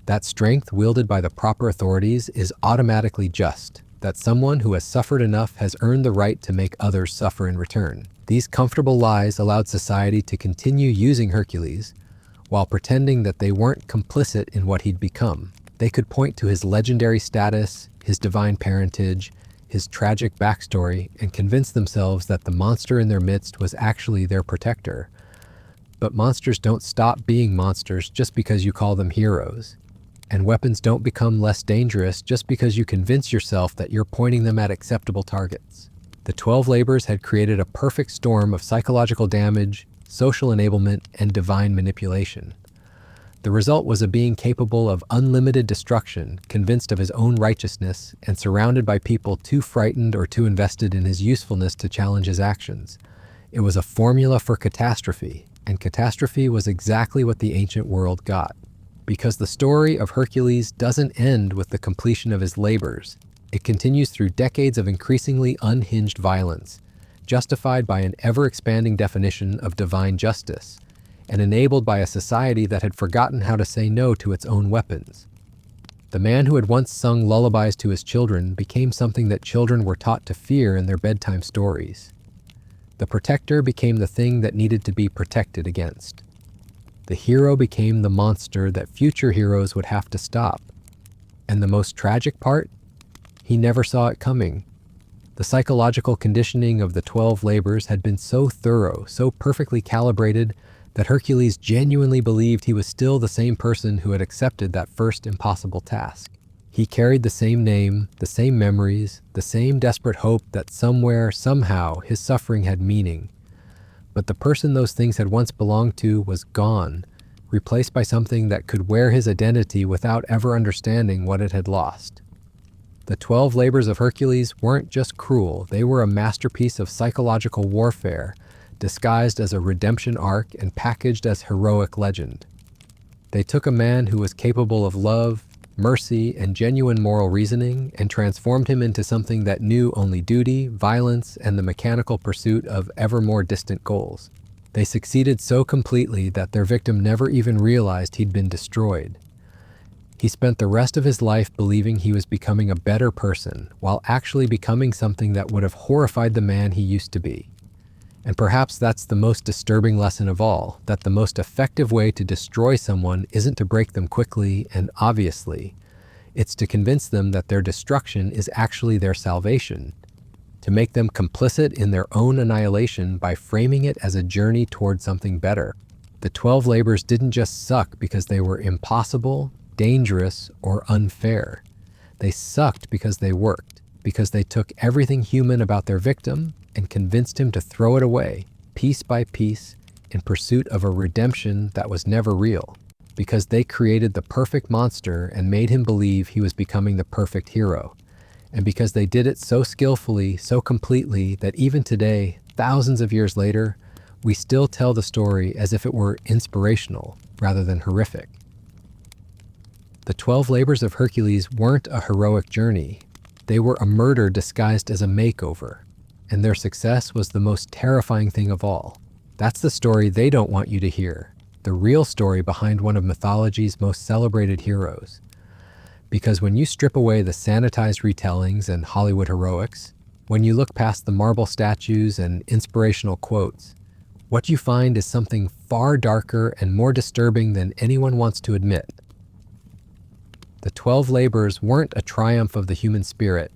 That strength wielded by the proper authorities is automatically just, that someone who has suffered enough has earned the right to make others suffer in return. These comfortable lies allowed society to continue using Hercules, while pretending that they weren't complicit in what he'd become. They could point to his legendary status, his divine parentage, his tragic backstory, and convince themselves that the monster in their midst was actually their protector. But monsters don't stop being monsters just because you call them heroes. And weapons don't become less dangerous just because you convince yourself that you're pointing them at acceptable targets. The 12 labors had created a perfect storm of psychological damage, social enablement, and divine manipulation. The result was a being capable of unlimited destruction, convinced of his own righteousness, and surrounded by people too frightened or too invested in his usefulness to challenge his actions. It was a formula for catastrophe, and catastrophe was exactly what the ancient world got. Because the story of Hercules doesn't end with the completion of his labors. It continues through decades of increasingly unhinged violence, justified by an ever-expanding definition of divine justice, and enabled by a society that had forgotten how to say no to its own weapons. The man who had once sung lullabies to his children became something that children were taught to fear in their bedtime stories. The protector became the thing that needed to be protected against. The hero became the monster that future heroes would have to stop. And the most tragic part? He never saw it coming. The psychological conditioning of the 12 labors had been so thorough, so perfectly calibrated, that Hercules genuinely believed he was still the same person who had accepted that first impossible task. He carried the same name, the same memories, the same desperate hope that somewhere, somehow, his suffering had meaning. But the person those things had once belonged to was gone, replaced by something that could wear his identity without ever understanding what it had lost. The 12 labors of Hercules weren't just cruel, they were a masterpiece of psychological warfare, disguised as a redemption arc and packaged as heroic legend. They took a man who was capable of love, mercy, and genuine moral reasoning and transformed him into something that knew only duty, violence, and the mechanical pursuit of ever more distant goals. They succeeded so completely that their victim never even realized he'd been destroyed. He spent the rest of his life believing he was becoming a better person, while actually becoming something that would have horrified the man he used to be. And perhaps that's the most disturbing lesson of all, that the most effective way to destroy someone isn't to break them quickly and obviously. It's to convince them that their destruction is actually their salvation, to make them complicit in their own annihilation by framing it as a journey toward something better. The 12 labors didn't just suck because they were impossible, dangerous, or unfair. They sucked because they worked, because they took everything human about their victim and convinced him to throw it away, piece by piece, in pursuit of a redemption that was never real, because they created the perfect monster and made him believe he was becoming the perfect hero, and because they did it so skillfully, so completely, that even today, thousands of years later, we still tell the story as if it were inspirational rather than horrific. The 12 labors of Hercules weren't a heroic journey. They were a murder disguised as a makeover, and their success was the most terrifying thing of all. That's the story they don't want you to hear, the real story behind one of mythology's most celebrated heroes. Because when you strip away the sanitized retellings and Hollywood heroics, when you look past the marble statues and inspirational quotes, what you find is something far darker and more disturbing than anyone wants to admit. The 12 labors weren't a triumph of the human spirit.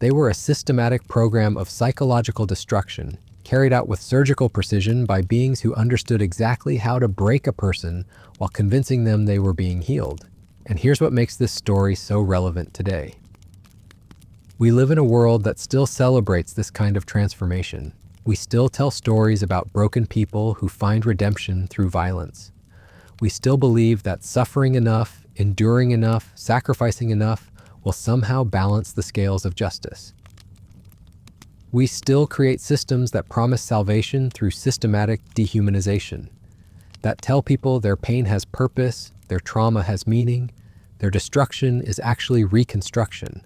They were a systematic program of psychological destruction, carried out with surgical precision by beings who understood exactly how to break a person while convincing them they were being healed. And here's what makes this story so relevant today. We live in a world that still celebrates this kind of transformation. We still tell stories about broken people who find redemption through violence. We still believe that suffering enough, enduring enough, sacrificing enough will somehow balance the scales of justice. We still create systems that promise salvation through systematic dehumanization, that tell people their pain has purpose, their trauma has meaning, their destruction is actually reconstruction.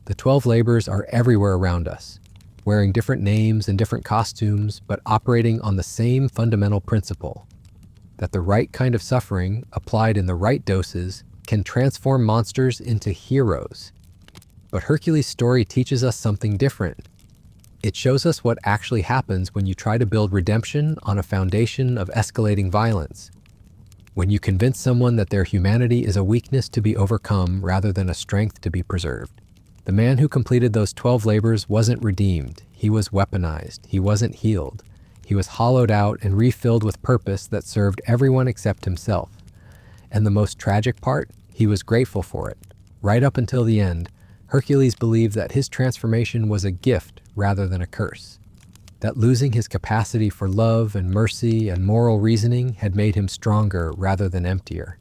The 12 labors are everywhere around us, wearing different names and different costumes, but operating on the same fundamental principle, that the right kind of suffering, applied in the right doses, can transform monsters into heroes. But Hercules' story teaches us something different. It shows us what actually happens when you try to build redemption on a foundation of escalating violence. When you convince someone that their humanity is a weakness to be overcome rather than a strength to be preserved. The man who completed those 12 labors wasn't redeemed. He was weaponized. He wasn't healed. He was hollowed out and refilled with purpose that served everyone except himself. And the most tragic part, he was grateful for it. Right up until the end, Hercules believed that his transformation was a gift rather than a curse. That losing his capacity for love and mercy and moral reasoning had made him stronger rather than emptier.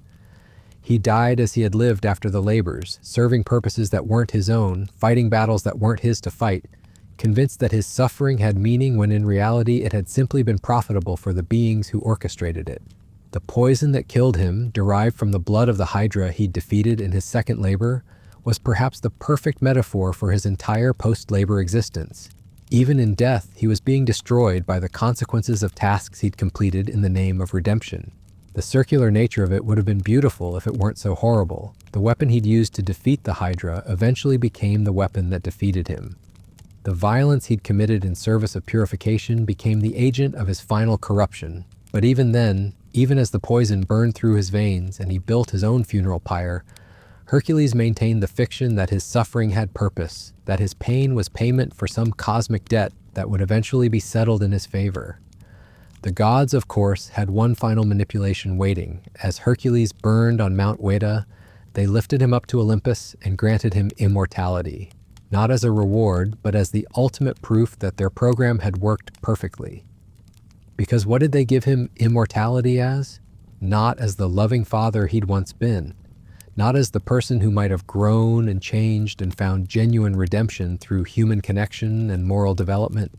He died as he had lived after the labors, serving purposes that weren't his own, fighting battles that weren't his to fight, convinced that his suffering had meaning when in reality it had simply been profitable for the beings who orchestrated it. The poison that killed him, derived from the blood of the Hydra he'd defeated in his second labor, was perhaps the perfect metaphor for his entire post-labor existence. Even in death, he was being destroyed by the consequences of tasks he'd completed in the name of redemption. The circular nature of it would have been beautiful if it weren't so horrible. The weapon he'd used to defeat the Hydra eventually became the weapon that defeated him. The violence he'd committed in service of purification became the agent of his final corruption. But even then, even as the poison burned through his veins and he built his own funeral pyre, Hercules maintained the fiction that his suffering had purpose, that his pain was payment for some cosmic debt that would eventually be settled in his favor. The gods, of course, had one final manipulation waiting. As Hercules burned on Mount Weda, they lifted him up to Olympus and granted him immortality, not as a reward, but as the ultimate proof that their program had worked perfectly. Because what did they give him immortality as? Not as the loving father he'd once been, not as the person who might have grown and changed and found genuine redemption through human connection and moral development.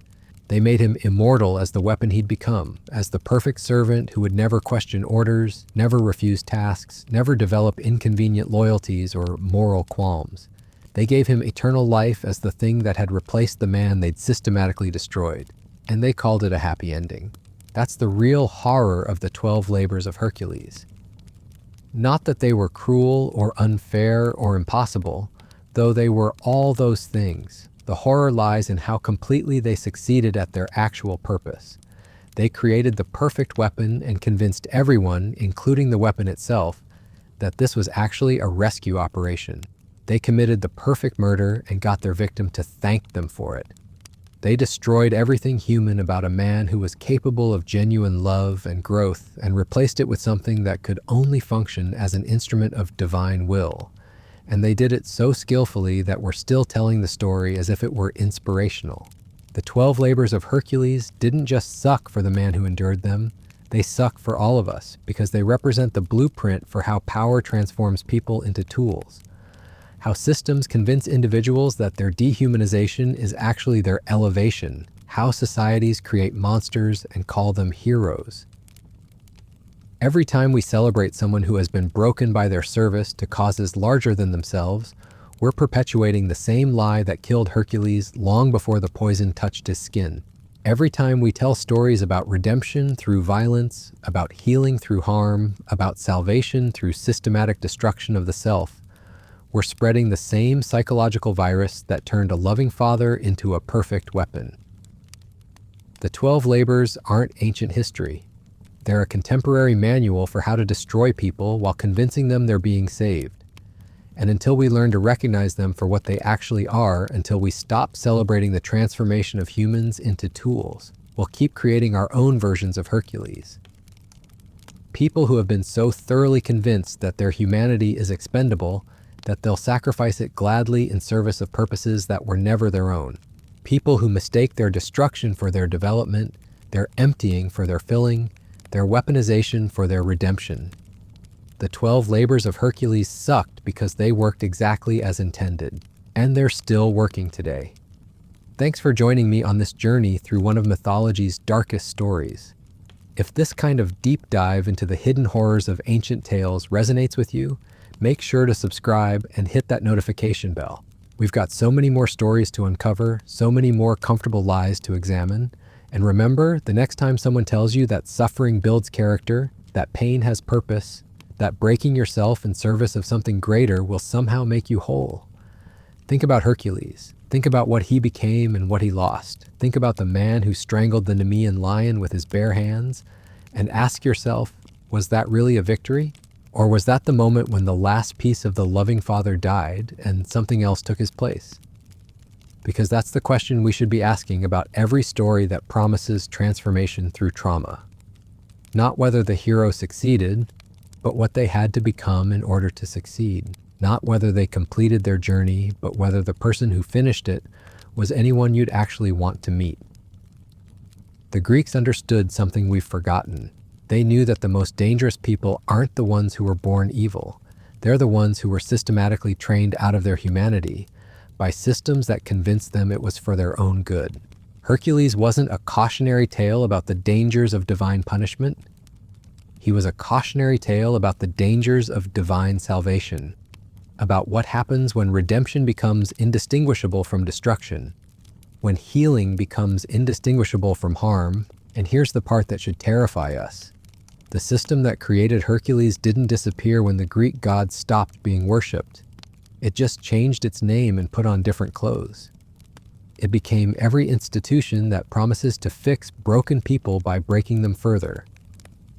They made him immortal as the weapon he'd become, as the perfect servant who would never question orders, never refuse tasks, never develop inconvenient loyalties or moral qualms. They gave him eternal life as the thing that had replaced the man they'd systematically destroyed, and they called it a happy ending. That's the real horror of the 12 labors of Hercules. Not that they were cruel or unfair or impossible, though they were all those things. The horror lies in how completely they succeeded at their actual purpose. They created the perfect weapon and convinced everyone, including the weapon itself, that this was actually a rescue operation. They committed the perfect murder and got their victim to thank them for it. They destroyed everything human about a man who was capable of genuine love and growth and replaced it with something that could only function as an instrument of divine will. And they did it so skillfully that we're still telling the story as if it were inspirational. The 12 labors of Hercules didn't just suck for the man who endured them, they suck for all of us because they represent the blueprint for how power transforms people into tools. How systems convince individuals that their dehumanization is actually their elevation. How societies create monsters and call them heroes. Every time we celebrate someone who has been broken by their service to causes larger than themselves, we're perpetuating the same lie that killed Hercules long before the poison touched his skin. Every time we tell stories about redemption through violence, about healing through harm, about salvation through systematic destruction of the self, we're spreading the same psychological virus that turned a loving father into a perfect weapon. The 12 labors aren't ancient history. They're a contemporary manual for how to destroy people while convincing them they're being saved. And until we learn to recognize them for what they actually are, until we stop celebrating the transformation of humans into tools, we'll keep creating our own versions of Hercules. People who have been so thoroughly convinced that their humanity is expendable that they'll sacrifice it gladly in service of purposes that were never their own. People who mistake their destruction for their development, their emptying for their filling, their weaponization for their redemption. The 12 labors of Hercules sucked because they worked exactly as intended, and they're still working today. Thanks for joining me on this journey through one of mythology's darkest stories. If this kind of deep dive into the hidden horrors of ancient tales resonates with you, make sure to subscribe and hit that notification bell. We've got so many more stories to uncover, so many more comfortable lies to examine. And remember, the next time someone tells you that suffering builds character, that pain has purpose, that breaking yourself in service of something greater will somehow make you whole. Think about Hercules. Think about what he became and what he lost. Think about the man who strangled the Nemean lion with his bare hands, and ask yourself, was that really a victory? Or was that the moment when the last piece of the loving father died and something else took his place? Because that's the question we should be asking about every story that promises transformation through trauma. Not whether the hero succeeded, but what they had to become in order to succeed. Not whether they completed their journey, but whether the person who finished it was anyone you'd actually want to meet. The Greeks understood something we've forgotten. They knew that the most dangerous people aren't the ones who were born evil. They're the ones who were systematically trained out of their humanity by systems that convinced them it was for their own good. Hercules wasn't a cautionary tale about the dangers of divine punishment. He was a cautionary tale about the dangers of divine salvation, about what happens when redemption becomes indistinguishable from destruction, when healing becomes indistinguishable from harm. And here's the part that should terrify us. The system that created Hercules didn't disappear when the Greek god stopped being worshipped. It just changed its name and put on different clothes. It became every institution that promises to fix broken people by breaking them further.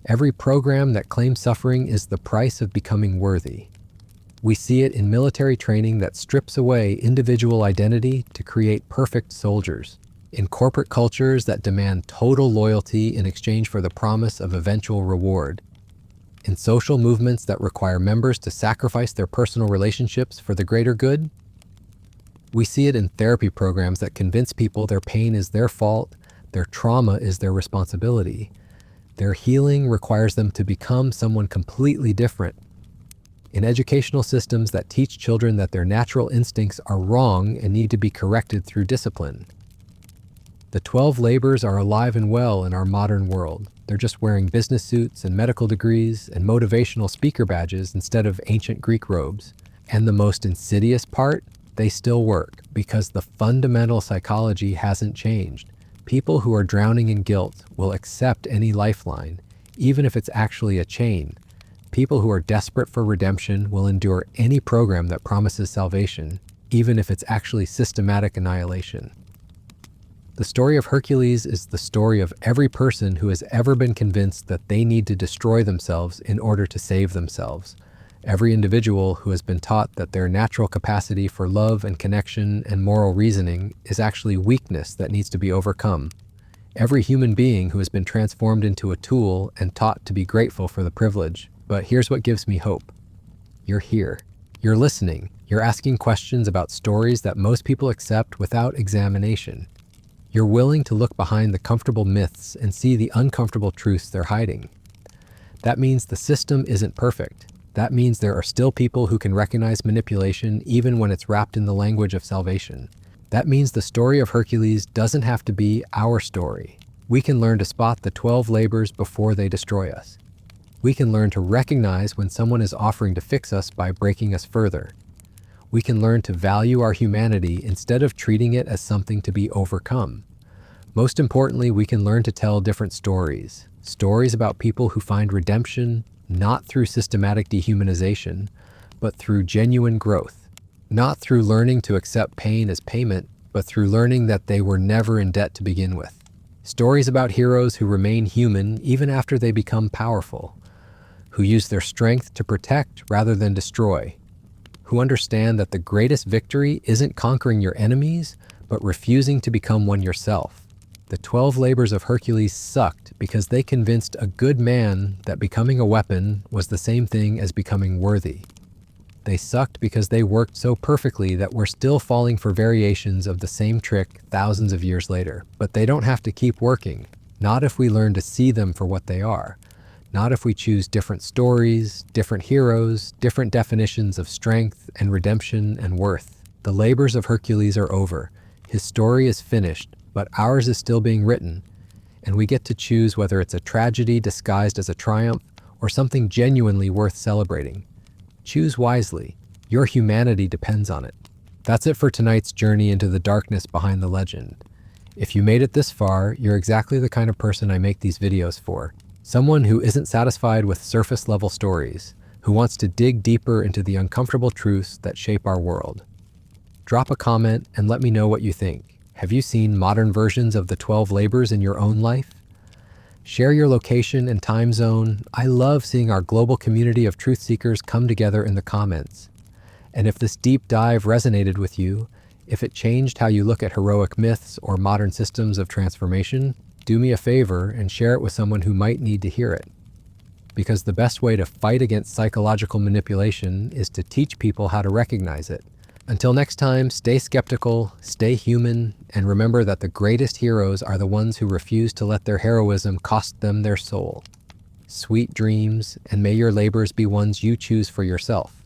Every program that claims suffering is the price of becoming worthy. We see it in military training that strips away individual identity to create perfect soldiers, in corporate cultures that demand total loyalty in exchange for the promise of eventual reward, in social movements that require members to sacrifice their personal relationships for the greater good. We see it in therapy programs that convince people their pain is their fault, their trauma is their responsibility. Their healing requires them to become someone completely different. In educational systems that teach children that their natural instincts are wrong and need to be corrected through discipline. The 12 labors are alive and well in our modern world. They're just wearing business suits and medical degrees and motivational speaker badges instead of ancient Greek robes. And the most insidious part? They still work because the fundamental psychology hasn't changed. People who are drowning in guilt will accept any lifeline, even if it's actually a chain. People who are desperate for redemption will endure any program that promises salvation, even if it's actually systematic annihilation. The story of Hercules is the story of every person who has ever been convinced that they need to destroy themselves in order to save themselves. Every individual who has been taught that their natural capacity for love and connection and moral reasoning is actually weakness that needs to be overcome. Every human being who has been transformed into a tool and taught to be grateful for the privilege. But here's what gives me hope. You're here. You're listening. You're asking questions about stories that most people accept without examination. You're willing to look behind the comfortable myths and see the uncomfortable truths they're hiding. That means the system isn't perfect. That means there are still people who can recognize manipulation even when it's wrapped in the language of salvation. That means the story of Hercules doesn't have to be our story. We can learn to spot the 12 labors before they destroy us. We can learn to recognize when someone is offering to fix us by breaking us further. We can learn to value our humanity instead of treating it as something to be overcome. Most importantly, we can learn to tell different stories. Stories about people who find redemption, not through systematic dehumanization, but through genuine growth. Not through learning to accept pain as payment, but through learning that they were never in debt to begin with. Stories about heroes who remain human even after they become powerful, who use their strength to protect rather than destroy, who understand that the greatest victory isn't conquering your enemies, but refusing to become one yourself. The 12 labors of Hercules sucked because they convinced a good man that becoming a weapon was the same thing as becoming worthy. They sucked because they worked so perfectly that we're still falling for variations of the same trick thousands of years later. But they don't have to keep working, not if we learn to see them for what they are. Not if we choose different stories, different heroes, different definitions of strength and redemption and worth. The labors of Hercules are over. His story is finished, but ours is still being written, and we get to choose whether it's a tragedy disguised as a triumph or something genuinely worth celebrating. Choose wisely. Your humanity depends on it. That's it for tonight's journey into the darkness behind the legend. If you made it this far, you're exactly the kind of person I make these videos for. Someone who isn't satisfied with surface-level stories, who wants to dig deeper into the uncomfortable truths that shape our world. Drop a comment and let me know what you think. Have you seen modern versions of the 12 labors in your own life? Share your location and time zone. I love seeing our global community of truth seekers come together in the comments. And if this deep dive resonated with you, if it changed how you look at heroic myths or modern systems of transformation, do me a favor and share it with someone who might need to hear it. Because the best way to fight against psychological manipulation is to teach people how to recognize it. Until next time, stay skeptical, stay human, and remember that the greatest heroes are the ones who refuse to let their heroism cost them their soul. Sweet dreams, and may your labors be ones you choose for yourself.